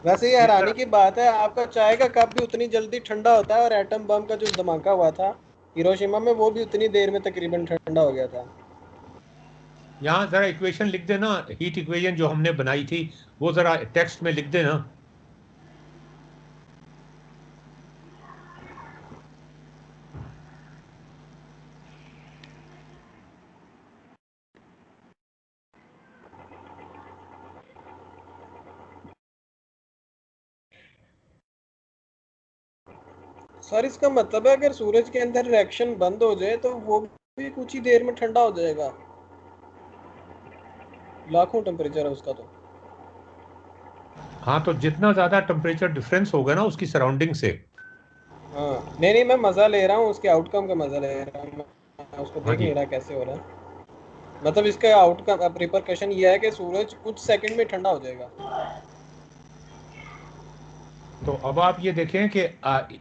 वैसे ये इस हैरानी तरह की बात है, आपका चाय का कप भी उतनी जल्दी ठंडा होता है, और एटम बम का जो धमाका हुआ था हिरोशिमा में वो भी उतनी देर में तकरीबन ठंडा हो गया था। यहाँ जरा इक्वेशन लिख देना, हीट इक्वेशन जो हमने बनाई थी वो जरा टेक्स्ट में लिख देना। सर इसका मतलब है अगर सूरज के अंदर रिएक्शन बंद हो जाए तो वो भी कुछ ही देर में ठंडा हो जाएगा, लाखों टेम्परेचर है उसका तो। हाँ, तो जितना ज्यादा टेम्परेचर डिफरेंस होगा ना उसकी सराउंडिंग से। हाँ नहीं नहीं, मैं मजा ले रहा हूँ उसके आउटकम का, मजा ले रहा हूँ मैं उसको हाँ देख जी। नहीं रहा कैसे हो रहा है। मतलब इसका आउटकम रिपरकशन ये है कि सूरज कुछ सेकंड में ठंडा हो जाएगा। तो अब आप ये देखें कि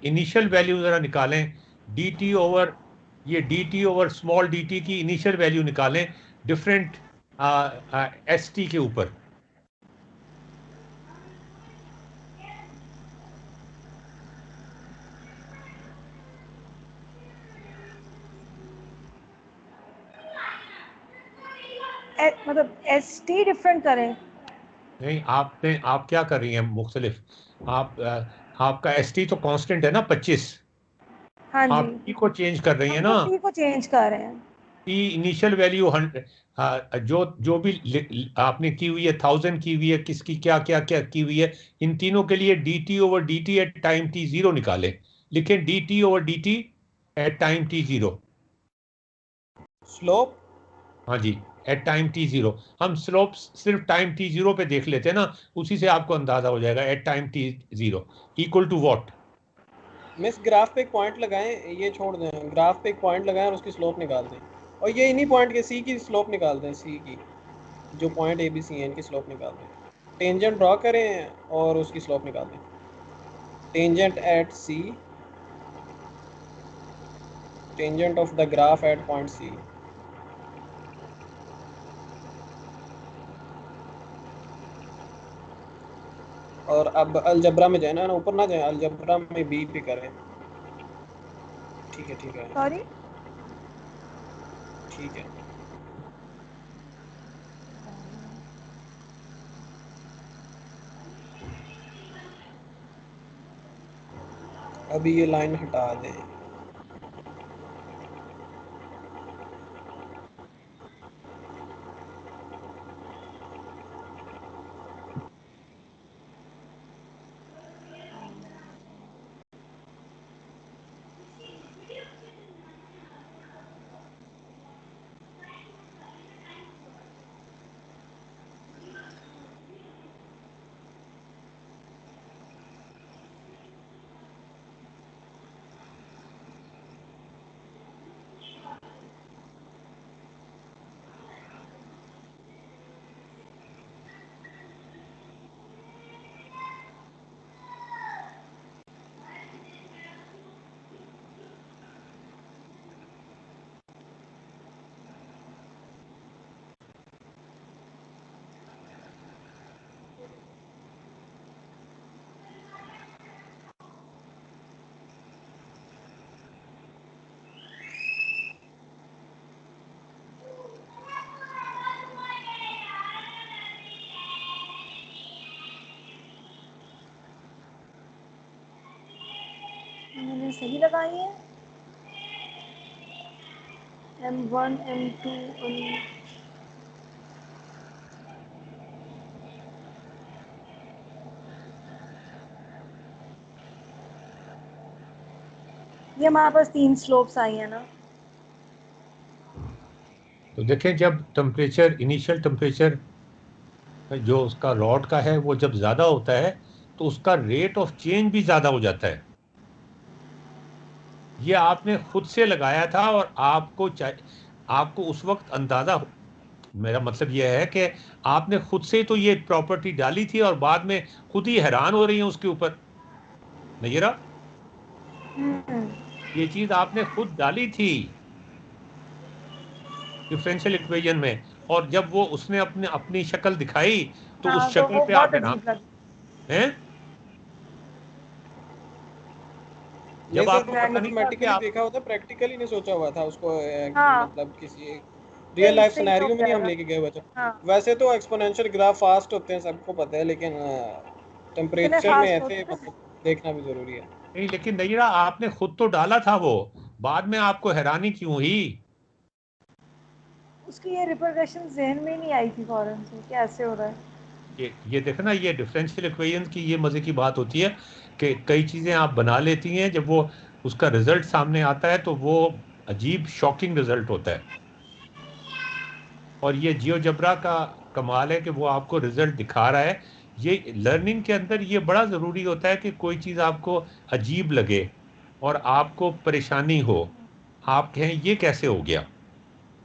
इनिशियल वैल्यू जरा निकालें, डी टी ओवर, ये D t over small D T की इनिशियल वैल्यू निकालें डिफरेंट एस टी के ऊपर। मतलब एस टी डिफरेंट करें? नहीं, आप क्या कर रही हैं मुख्तलिफ। आप आपका एस टी तो कांस्टेंट है ना 25। हाँ जी, आप टी को चेंज कर रही हैं हम ना। तो टी को चेंज कर रहे हैं। टी इनिशियल वैल्यू जो जो भी आपने की हुई है 1000 की हुई है, किसकी क्या क्या क्या की हुई है, इन तीनों के लिए d t over d t at time t zero निकालें। लिखें d t over d t at time t zero. Slope. हाँ जी, एट टाइम टी जीरो। हम स्लोप सिर्फ टाइम टी जीरो पे देख लेते हैं ना, उसी से आपको अंदाजा हो जाएगा at time t zero equal to what. Miss graph पे एक पॉइंट लगाएं, ये छोड़ दें, ग्राफ पे एक पॉइंट लगाएं और उसकी स्लोप निकाल दें, और ये इन्हीं पॉइंट के सी की स्लोप निकाल दें, सी की जो पॉइंट ए बी सी है इनकी स्लोप निकाल दें। टेंजेंट ड्रॉ करें और उसकी स्लोप निकाल दें। Tangent at c, tangent of the graph at point c. और अब अलजबरा में जाए ना, ऊपर ना जाए, अलजबरा में बी पे करें। ठीक है ठीक है सॉरी, ठीक है। अभी ये लाइन हटा दें। मैंने सही लगाई है। M1 M2 ये हमारे पास 3 स्लोप्स आई है ना। तो देखें, जब टेम्परेचर, इनिशियल टेम्परेचर जो उसका रॉड का है वो जब ज्यादा होता है तो उसका रेट ऑफ चेंज भी ज्यादा हो जाता है। ये आपने खुद से लगाया था और आपको उस वक्त अंदाजा, मेरा मतलब यह है कि आपने खुद से तो ये प्रॉपर्टी डाली थी और बाद में खुद ही हैरान हो रही है उसके ऊपर। नैयरा, ये चीज आपने खुद डाली थी डिफरेंशियल इक्वेशन में, और जब वो उसने अपनी शक्ल दिखाई तो उस हाँ, तो शक्ल वो पे बहुत आप हैरान अजीब लगी। हैं। नहीं जब सर, आपको पता नहीं था कि मैथमेटिकली आप देखा होता, प्रैक्टिकली नहीं सोचा हुआ था उसको हाँ, मतलब किसी रियल लाइफ इससे ही तो सिनेरियो में नहीं हम जाएगा। लेके गए हुए थे। हाँ, वैसे तो एक्सपोनेंशियल ग्राफ फास्ट होते हैं, सबको पता है, लेकिन इतने टेम्परेचर में फास्ट ऐसे होते हैं। मतलब देखना भी जरूरी है। नहीं, लेकिन नैयरा आपने खुद तो डाला था वो, बाद में आपको हैरानी क्यों हुई? उसकी ये रिपरकशन ज़हन में ही नहीं आई थी फौरन से कि ऐसे हो रहा है। ये देखो ना, ये डिफरेंशियल इक्वेशन की ये मजे की बात होती है कि कई चीजें आप बना लेती हैं, जब वो उसका रिजल्ट सामने आता है तो वो अजीब शॉकिंग रिजल्ट होता है। और ये जियोजेब्रा का कमाल है कि वो आपको रिजल्ट दिखा रहा है। ये लर्निंग के अंदर ये बड़ा ज़रूरी होता है कि कोई चीज़ आपको अजीब लगे और आपको परेशानी हो, आप कहें ये कैसे हो गया,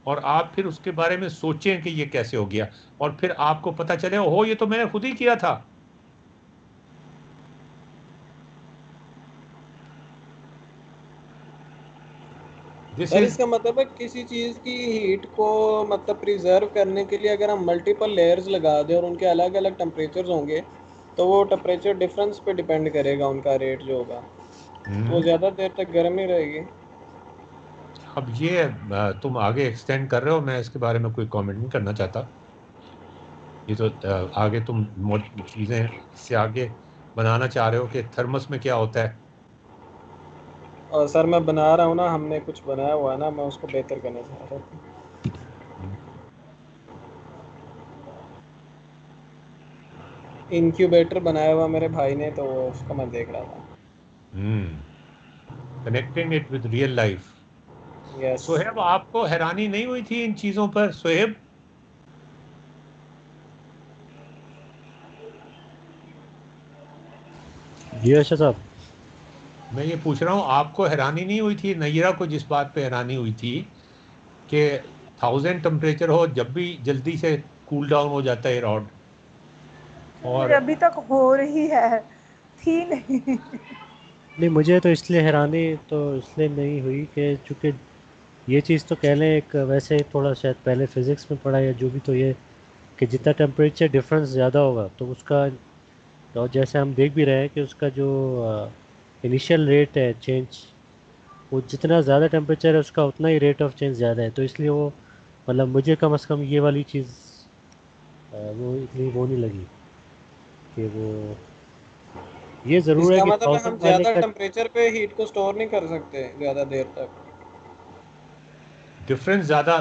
और आप फिर उसके बारे में सोचें कि ये कैसे हो गया, और फिर आपको पता चले ओहो ये तो मैंने खुद ही किया था। दिस सर इज इसका मतलब है किसी चीज की हीट को मतलब प्रिजर्व करने के लिए अगर हम मल्टीपल लेयर्स लगा दें और उनके अलग अलग टेम्परेचर्स होंगे, तो वो टेम्परेचर डिफरेंस पे डिपेंड करेगा उनका रेट जो होगा, तो वो ज़्यादा देर तक गर्म ही रहेगी। अब ये तुम आगे एक्सटेंड कर रहे हो, मैं इसके बारे में कोई कमेंट नहीं करना चाहता। ये तो आगे तुम चीज़ें इससे आगे बनाना चाह रहे हो कि थर्मस में क्या होता है। और सर मैं बना रहा हूँ ना, हमने कुछ बनाया हुआ है ना, मैं उसको बेहतर करना चाह रहा हूँ। इंक्यूबेटर बनाया हुआ मेरे भाई ने, तो वो उसको मैं देख रहा था। Connecting it with real life. Yes. Sohaib, आपको हैरानी नहीं हुई थी इन चीजों पर? सोहेब, जी अच्छा साहब। मैं ये पूछ रहा हूँ, आपको हैरानी नहीं हुई थी? नैयरा को जिस बात पे हैरानी हुई थी कि 1000 टेम्परेचर हो जब भी जल्दी से कूल डाउन हो जाता है रॉड, मुझे और अभी तक हो रही है, थी नहीं। नहीं, मुझे तो इसलिए हैरानी तो इसलिए नहीं हुई कि चूँकि ये चीज़ तो कह लें एक वैसे थोड़ा शायद पहले फिज़िक्स में पढ़ा या जो भी, तो ये कि जितना टेम्परेचर डिफरेंस ज़्यादा होगा तो उसका, और जैसे हम देख भी रहे हैं कि उसका जो इनिशियल रेट है चेंज, वो जितना ज़्यादा टेम्परेचर है उसका उतना ही रेट ऑफ चेंज ज़्यादा है। तो इसलिए वो मतलब मुझे कम से कम ये वाली चीज़ वो इतनी वो नहीं लगी कि वो, ये ज़रूर है इसका कि मतलब है हम 1000 वाले ज़्यादा का। टेम्परेचर पे हीट को स्टोर नहीं कर सकते ज़्यादा देर तक। डिफरेंस ज्यादा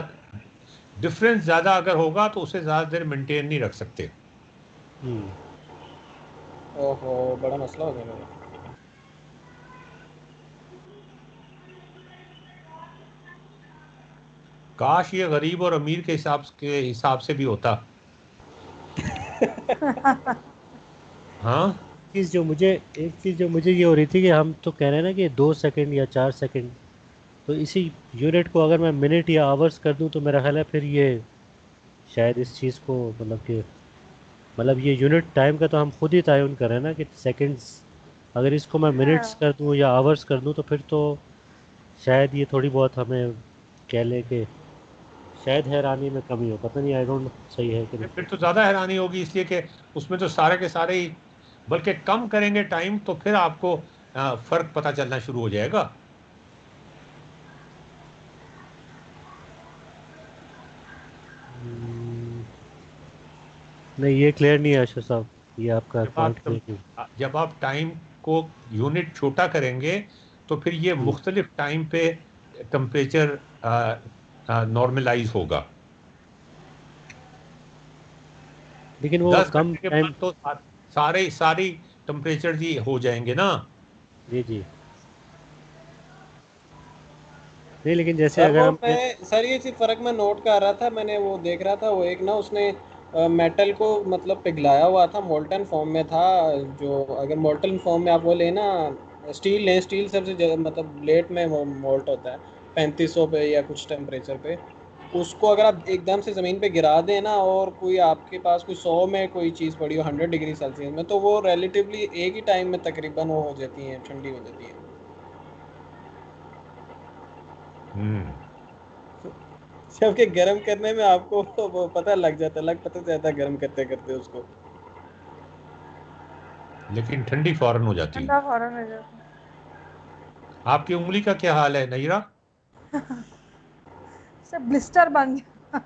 डिफरेंस ज्यादा अगर होगा तो उसे ज्यादा देर मेंटेन नहीं रख सकते। हम्म, ओहो, बड़ा मसला हो गया मेरा। काश ये गरीब और अमीर के हिसाब से भी होता। हाँ, एक चीज़ जो मुझे ये हो रही थी कि हम तो कह रहे हैं ना कि 2 सेकंड या 4 सेकंड, तो इसी यूनिट को अगर मैं मिनट या आवर्स कर दूं तो मेरा ख्याल है फिर ये शायद इस चीज़ को मतलब कि, मतलब ये यूनिट टाइम का तो हम खुद ही तयन कर रहे हैं ना कि सेकंड्स, अगर इसको मैं मिनट्स हाँ, कर दूं या आवर्स कर दूं तो फिर तो शायद ये थोड़ी बहुत हमें कह लें कि शायद हैरानी में कमी हो, पता नहीं, आई डोंट नो सही है कि नहीं। फिर तो ज्यादा हैरानी होगी, इसलिए कि उसमें तो सारे के सारे ही, बल्कि कम करेंगे टाइम तो फिर आपको फर्क पता चलना शुरू हो जाएगा। हम्म, नहीं ये क्लियर नहीं है अशर साहब, ये आपका जब पॉइंट आप क्लियर नहीं। जब आप टाइम को यूनिट छोटा करेंगे तो फिर ये हम्म, मुख्तलिफ टाइम पे टेम्परेचर नॉर्मलाइज होगा। लेकिन वो 10 घंटे कम के टाइम। बाद तो सारी टेम्परेचर जी हो जाएंगे ना। जी जी। नहीं, लेकिन जैसे सर अगर वो हम मैं सर ये चीज़ फ़र्क मैं नोट कर रहा था, मैंने वो देख रहा था, वो एक ना उसने मेटल को मतलब पिघलाया हुआ था, मोल्टन फॉर्म में था। जो अगर मोल्टन फॉर्म में आप वो लेना, स्टील लें, स्टील सबसे मतलब लेट में मोल्ट होता है 3500 पे या कुछ टेम्परेचर पे। उसको अगर आप एकदम से ज़मीन पे गिरा दें ना, और कोई आपके पास कोई 100 में कोई चीज़ पड़ी हो 100 डिग्री सेल्सियस में, तो वो रिलेटिवली एक ही टाइम में तकरीबन वो हो जाती हैं, ठंडी हो जाती हैं। जबकि गर्म करने में आपको वो पता लग जाता है, पता जाता है गर्म करते करते उसको। लेकिन ठंडी फौरन हो जाती है। ठंडा फौरन हो जाता आपकी उंगली का क्या हाल है नईरा? है। सब ब्लिस्टर बन गया।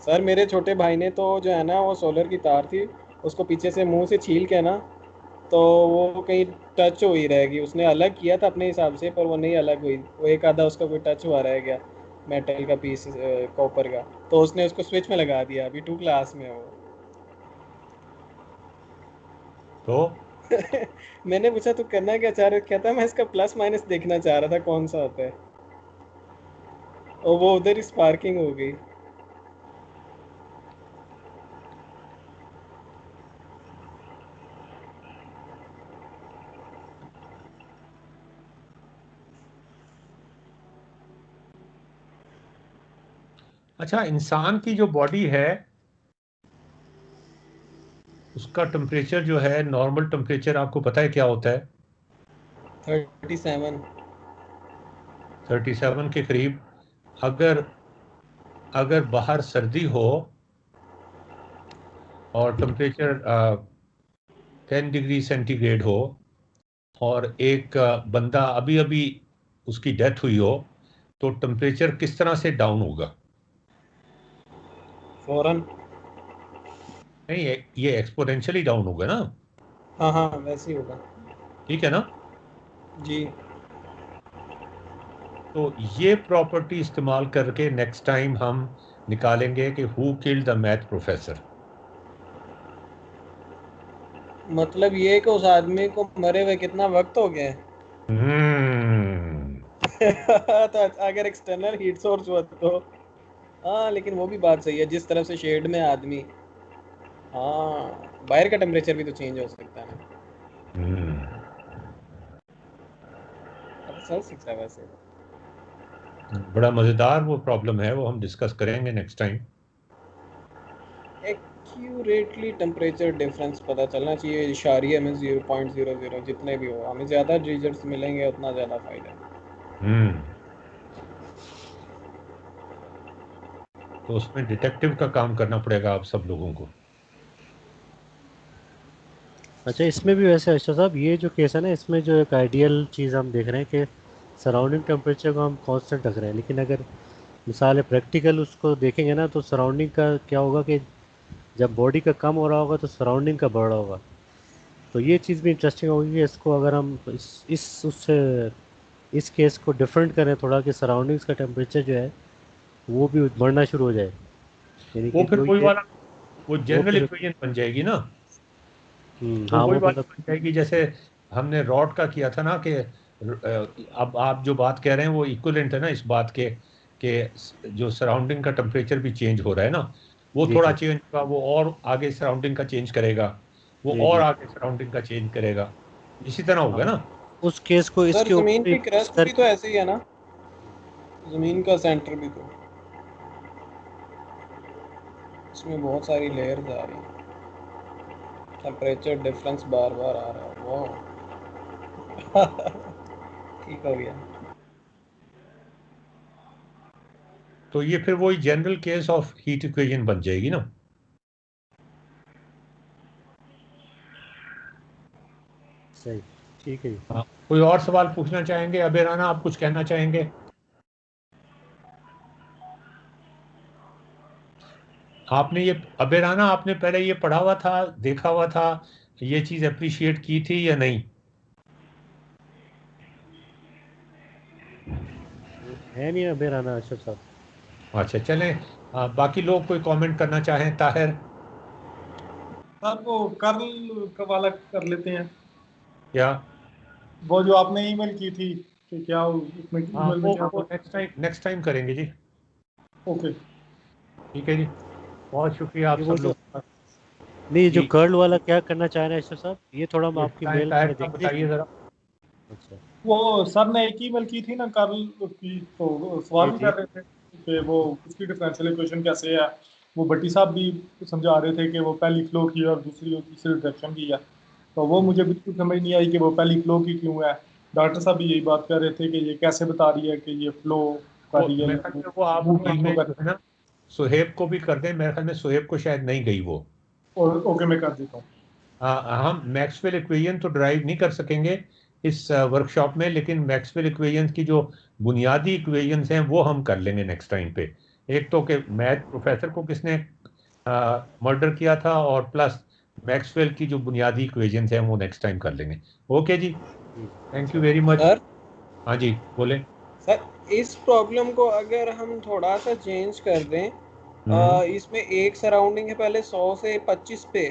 सर मेरे छोटे भाई ने तो जो है ना, वो सोलर की तार थी, उसको पीछे से मुंह से छील के ना, तो वो कहीं टच हुई रहेगी। उसने अलग किया था अपने हिसाब से, पर वो नहीं अलग हुई, वो एक आधा उसका कोई टच हुआ रह गया, मेटल का पीस, कॉपर का। तो उसने उसको स्विच में लगा दिया, अभी 2 क्लास में है वो। तो मैंने पूछा तू करना क्या चाह रहा है, कहता मैं इसका प्लस माइनस देखना चाह रहा था कौन सा होता है, और वो उधर ही स्पार्किंग हो गई। अच्छा, इंसान की जो बॉडी है उसका टेम्परेचर जो है, नॉर्मल टेम्परेचर आपको पता है क्या होता है? 37। 37 के करीब। अगर अगर बाहर सर्दी हो और टेम्परेचर 10 डिग्री सेंटीग्रेड हो, और एक बंदा अभी अभी उसकी डेथ हुई हो, तो टेम्परेचर किस तरह से डाउन होगा? फौरन। नहीं, ये एक्सपोनेंशियली डाउन होगा ना। हाँ हाँ, वैसे ही होगा। ठीक है ना? जी। तो ये प्रॉपर्टी इस्तेमाल करके नेक्स्ट टाइम हम निकालेंगे कि who killed the math professor. मतलब ये कि उस आदमी को मरे हुए कितना वक्त हो गया है। हम्म। तो अगर एक्सटर्नल हीट सोर्स हुआ तो हाँ, लेकिन वो भी बात सही है, जिस तरफ से शेड में आदमी, हाँ बाहर का टेम्परेचर भी तो चेंज हो सकता है ना। सेल्सियस है वैसे। बड़ा मजेदार वो प्रॉब्लम है, वो हम डिस्कस करेंगे next time. Accurately temperature difference पता चलना चाहिए, इशारिये में 0.00 जितने भी हो, हमें ज़्यादा डिजिट्स मिलेंगे उतना ज़्यादा फायदा है। हम्म। तो उसमें डिटेक्टिव का काम करना पड़ेगा आप सब लोगों को। अच्छा, इसमें भी वैसे अच्छा साहब, ये जो केस है ना, इसमें जो एक आइडियल चीज़ हम देख रहे हैं कि सराउंडिंग टेम्परेचर को हम कांस्टेंट रख रहे हैं, लेकिन अगर मिसाल है प्रैक्टिकल उसको देखेंगे ना, तो सराउंडिंग का क्या होगा कि जब बॉडी का कम हो रहा होगा तो सराउंडिंग का बढ़ रहा होगा। तो ये चीज़ भी इंटरेस्टिंग होगी कि इसको अगर हम इस उससे इस केस को डिफरेंट करें थोड़ा, कि सराउंडिंग्स का टेम्परेचर जो है वो भी बढ़ना शुरू हो जाए, यानी वो कि फिर जो वही ये वाला, वो वो जनरल फिर इक्वेशन बन जाएगी ना। वो हाँ, वही वो बात मतलब बन जाएगी जैसे हमने रॉड का किया था ना, कि अब आप जो बात कह रहे हैं वो इक्विवेलेंट है ना इस बात के, कि जो सराउंडिंग का टेम्परेचर भी चेंज हो रहा है ना, वो जी थोड़ा जी चेंज होगा, वो और आगे सराउंडिंग का चेंज करेगा, वो जी और जी। आगे सराउंडिंग का चेंज करेगा, इसी तरह हाँ, होगा ना। उस केस को सर इसके जमीन ऊपर ही की बेस क्रस्ट भी तो करके ऐसे ही है ना, जमीन का सेंटर भी तो, इसमें बहुत सारी लेयर्स आ रही हैं, टेम्परेचर डिफरेंस बार बार आ रहा है वो। ठीक हो गया। तो ये फिर वही general case of heat equation बन जाएगी ना। सही। ठीक है जी। हाँ, कोई और सवाल पूछना चाहेंगे? अबे राना, आप कुछ कहना चाहेंगे? आपने ये, अबे राना, आपने पहले ये पढ़ा हुआ था, देखा हुआ था, ये चीज अप्रिशिएट की थी या नहीं? है नहीं अबे राना अशरफ साहब। अच्छा, चलें। बाकी लोग कोई कमेंट करना चाहें? ताहिर? सर वो कर्ल का वाला कर लेते हैं। या वो जो आपने ईमेल की थी कि क्या उसमें हाँ ईमेल में क्या वो नेक्स्ट टाइम करेंगे जी। ओके ठीक है जी, बहुत शुक्रिया आप ये वो सब जो लोग का। नहीं, ये जो जी, कर्ल वाला क्या करना चाह रहे हैं अशरफ साहब, ये थोड़ा मैं ये आपकी टाइम मेल टाइम में का देखने बताइए की। जरा। अच्छा। वो सर ने एक ईमेल की थी ना कल की, तो सवाल जी भी जी। कर रहे थे कि वो उसकी डिफरेंशियल इक्वेशन कैसे है। वो भट्टी साहब भी समझा रहे थे कि वो पहली फ्लो की और दूसरी और तीसरी डायरेक्शन की है। तो वो मुझे बिल्कुल समझ नहीं आई कि वो पहली फ्लो की क्यों है। डॉक्टर साहब भी यही बात कर रहे थे कि ये कैसे बता रही है कि ये फ्लो का वो रियल मेरे ख्याल में वो आप मूवमेंट ईमेल होगा। जो है ना सुहेब को भी कर दें, मेरे ख्याल में सुहेब को शायद नहीं गई वो। और ओके मैं कर देता हूँ। हम मैक्सवेल इक्वेशन तो ड्राइव नहीं कर सकेंगे इस वर्कशॉप में, लेकिन मैक्सवेल इक्वेशंस की जो बुनियादी इक्वेशंस हैं वो हम कर लेंगे नेक्स्ट टाइम पे। एक तो कि मैथ प्रोफेसर को किसने मर्डर किया था, और प्लस मैक्सवेल की जो बुनियादी इक्वेशंस हैं वो नेक्स्ट टाइम कर लेंगे। ओके जी, thank you very much. Sir हाँ जी बोले। सर इस प्रॉब्लम को अगर हम थोड़ा सा चेंज कर दें, इसमें एक सराउंडिंग है पहले 100 से 25 पे,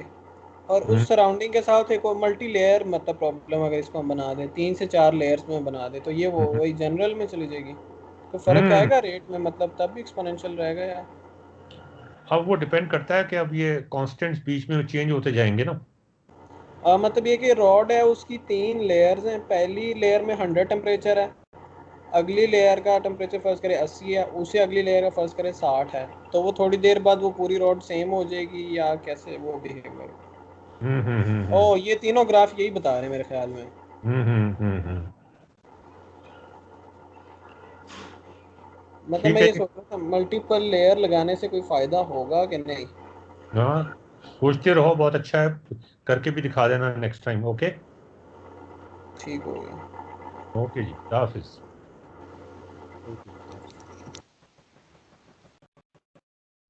और हम्म उस सराउंडिंग के साथ एक और मल्टी लेयर मतलब प्रॉब्लम अगर इसको हम बना दें 3 से 4 लेयर्स में बना दें, तो ये वो हम्म वही जनरल में चली जाएगी। तो फर्क हम्म। आएगा रेट में, मतलब तब भी एक्सपोनेंशियल रहेगा या? अब वो डिपेंड करता है कि अब ये कांस्टेंट्स बीच में चेंज होते जाएंगे ना। मतलब ये कि रॉड है उसकी 3 लेयर्स हैं, पहली लेयर में 100 टेम्परेचर है, अगली लेयर का टेम्परेचर फर्ज करें 80 है, उसे अगली लेयर का फर्ज करें 60 है, तो वो थोड़ी देर बाद वो पूरी रॉड सेम हो जाएगी या कैसे वो बिहेव करेगी? ओ ये तीनों ग्राफ यही बता रहे हैं मेरे ख्याल में। हम्म। मतलब मैं ठीक है ये जी। सोच रहा था मल्टीपल लेयर लगाने से कोई फायदा होगा कि नहीं? हाँ सोचते रहो, बहुत अच्छा है, करके भी दिखा देना नेक्स्ट टाइम। ओके। ठीक हो गया। ओके जी, हाफिज। Thank you.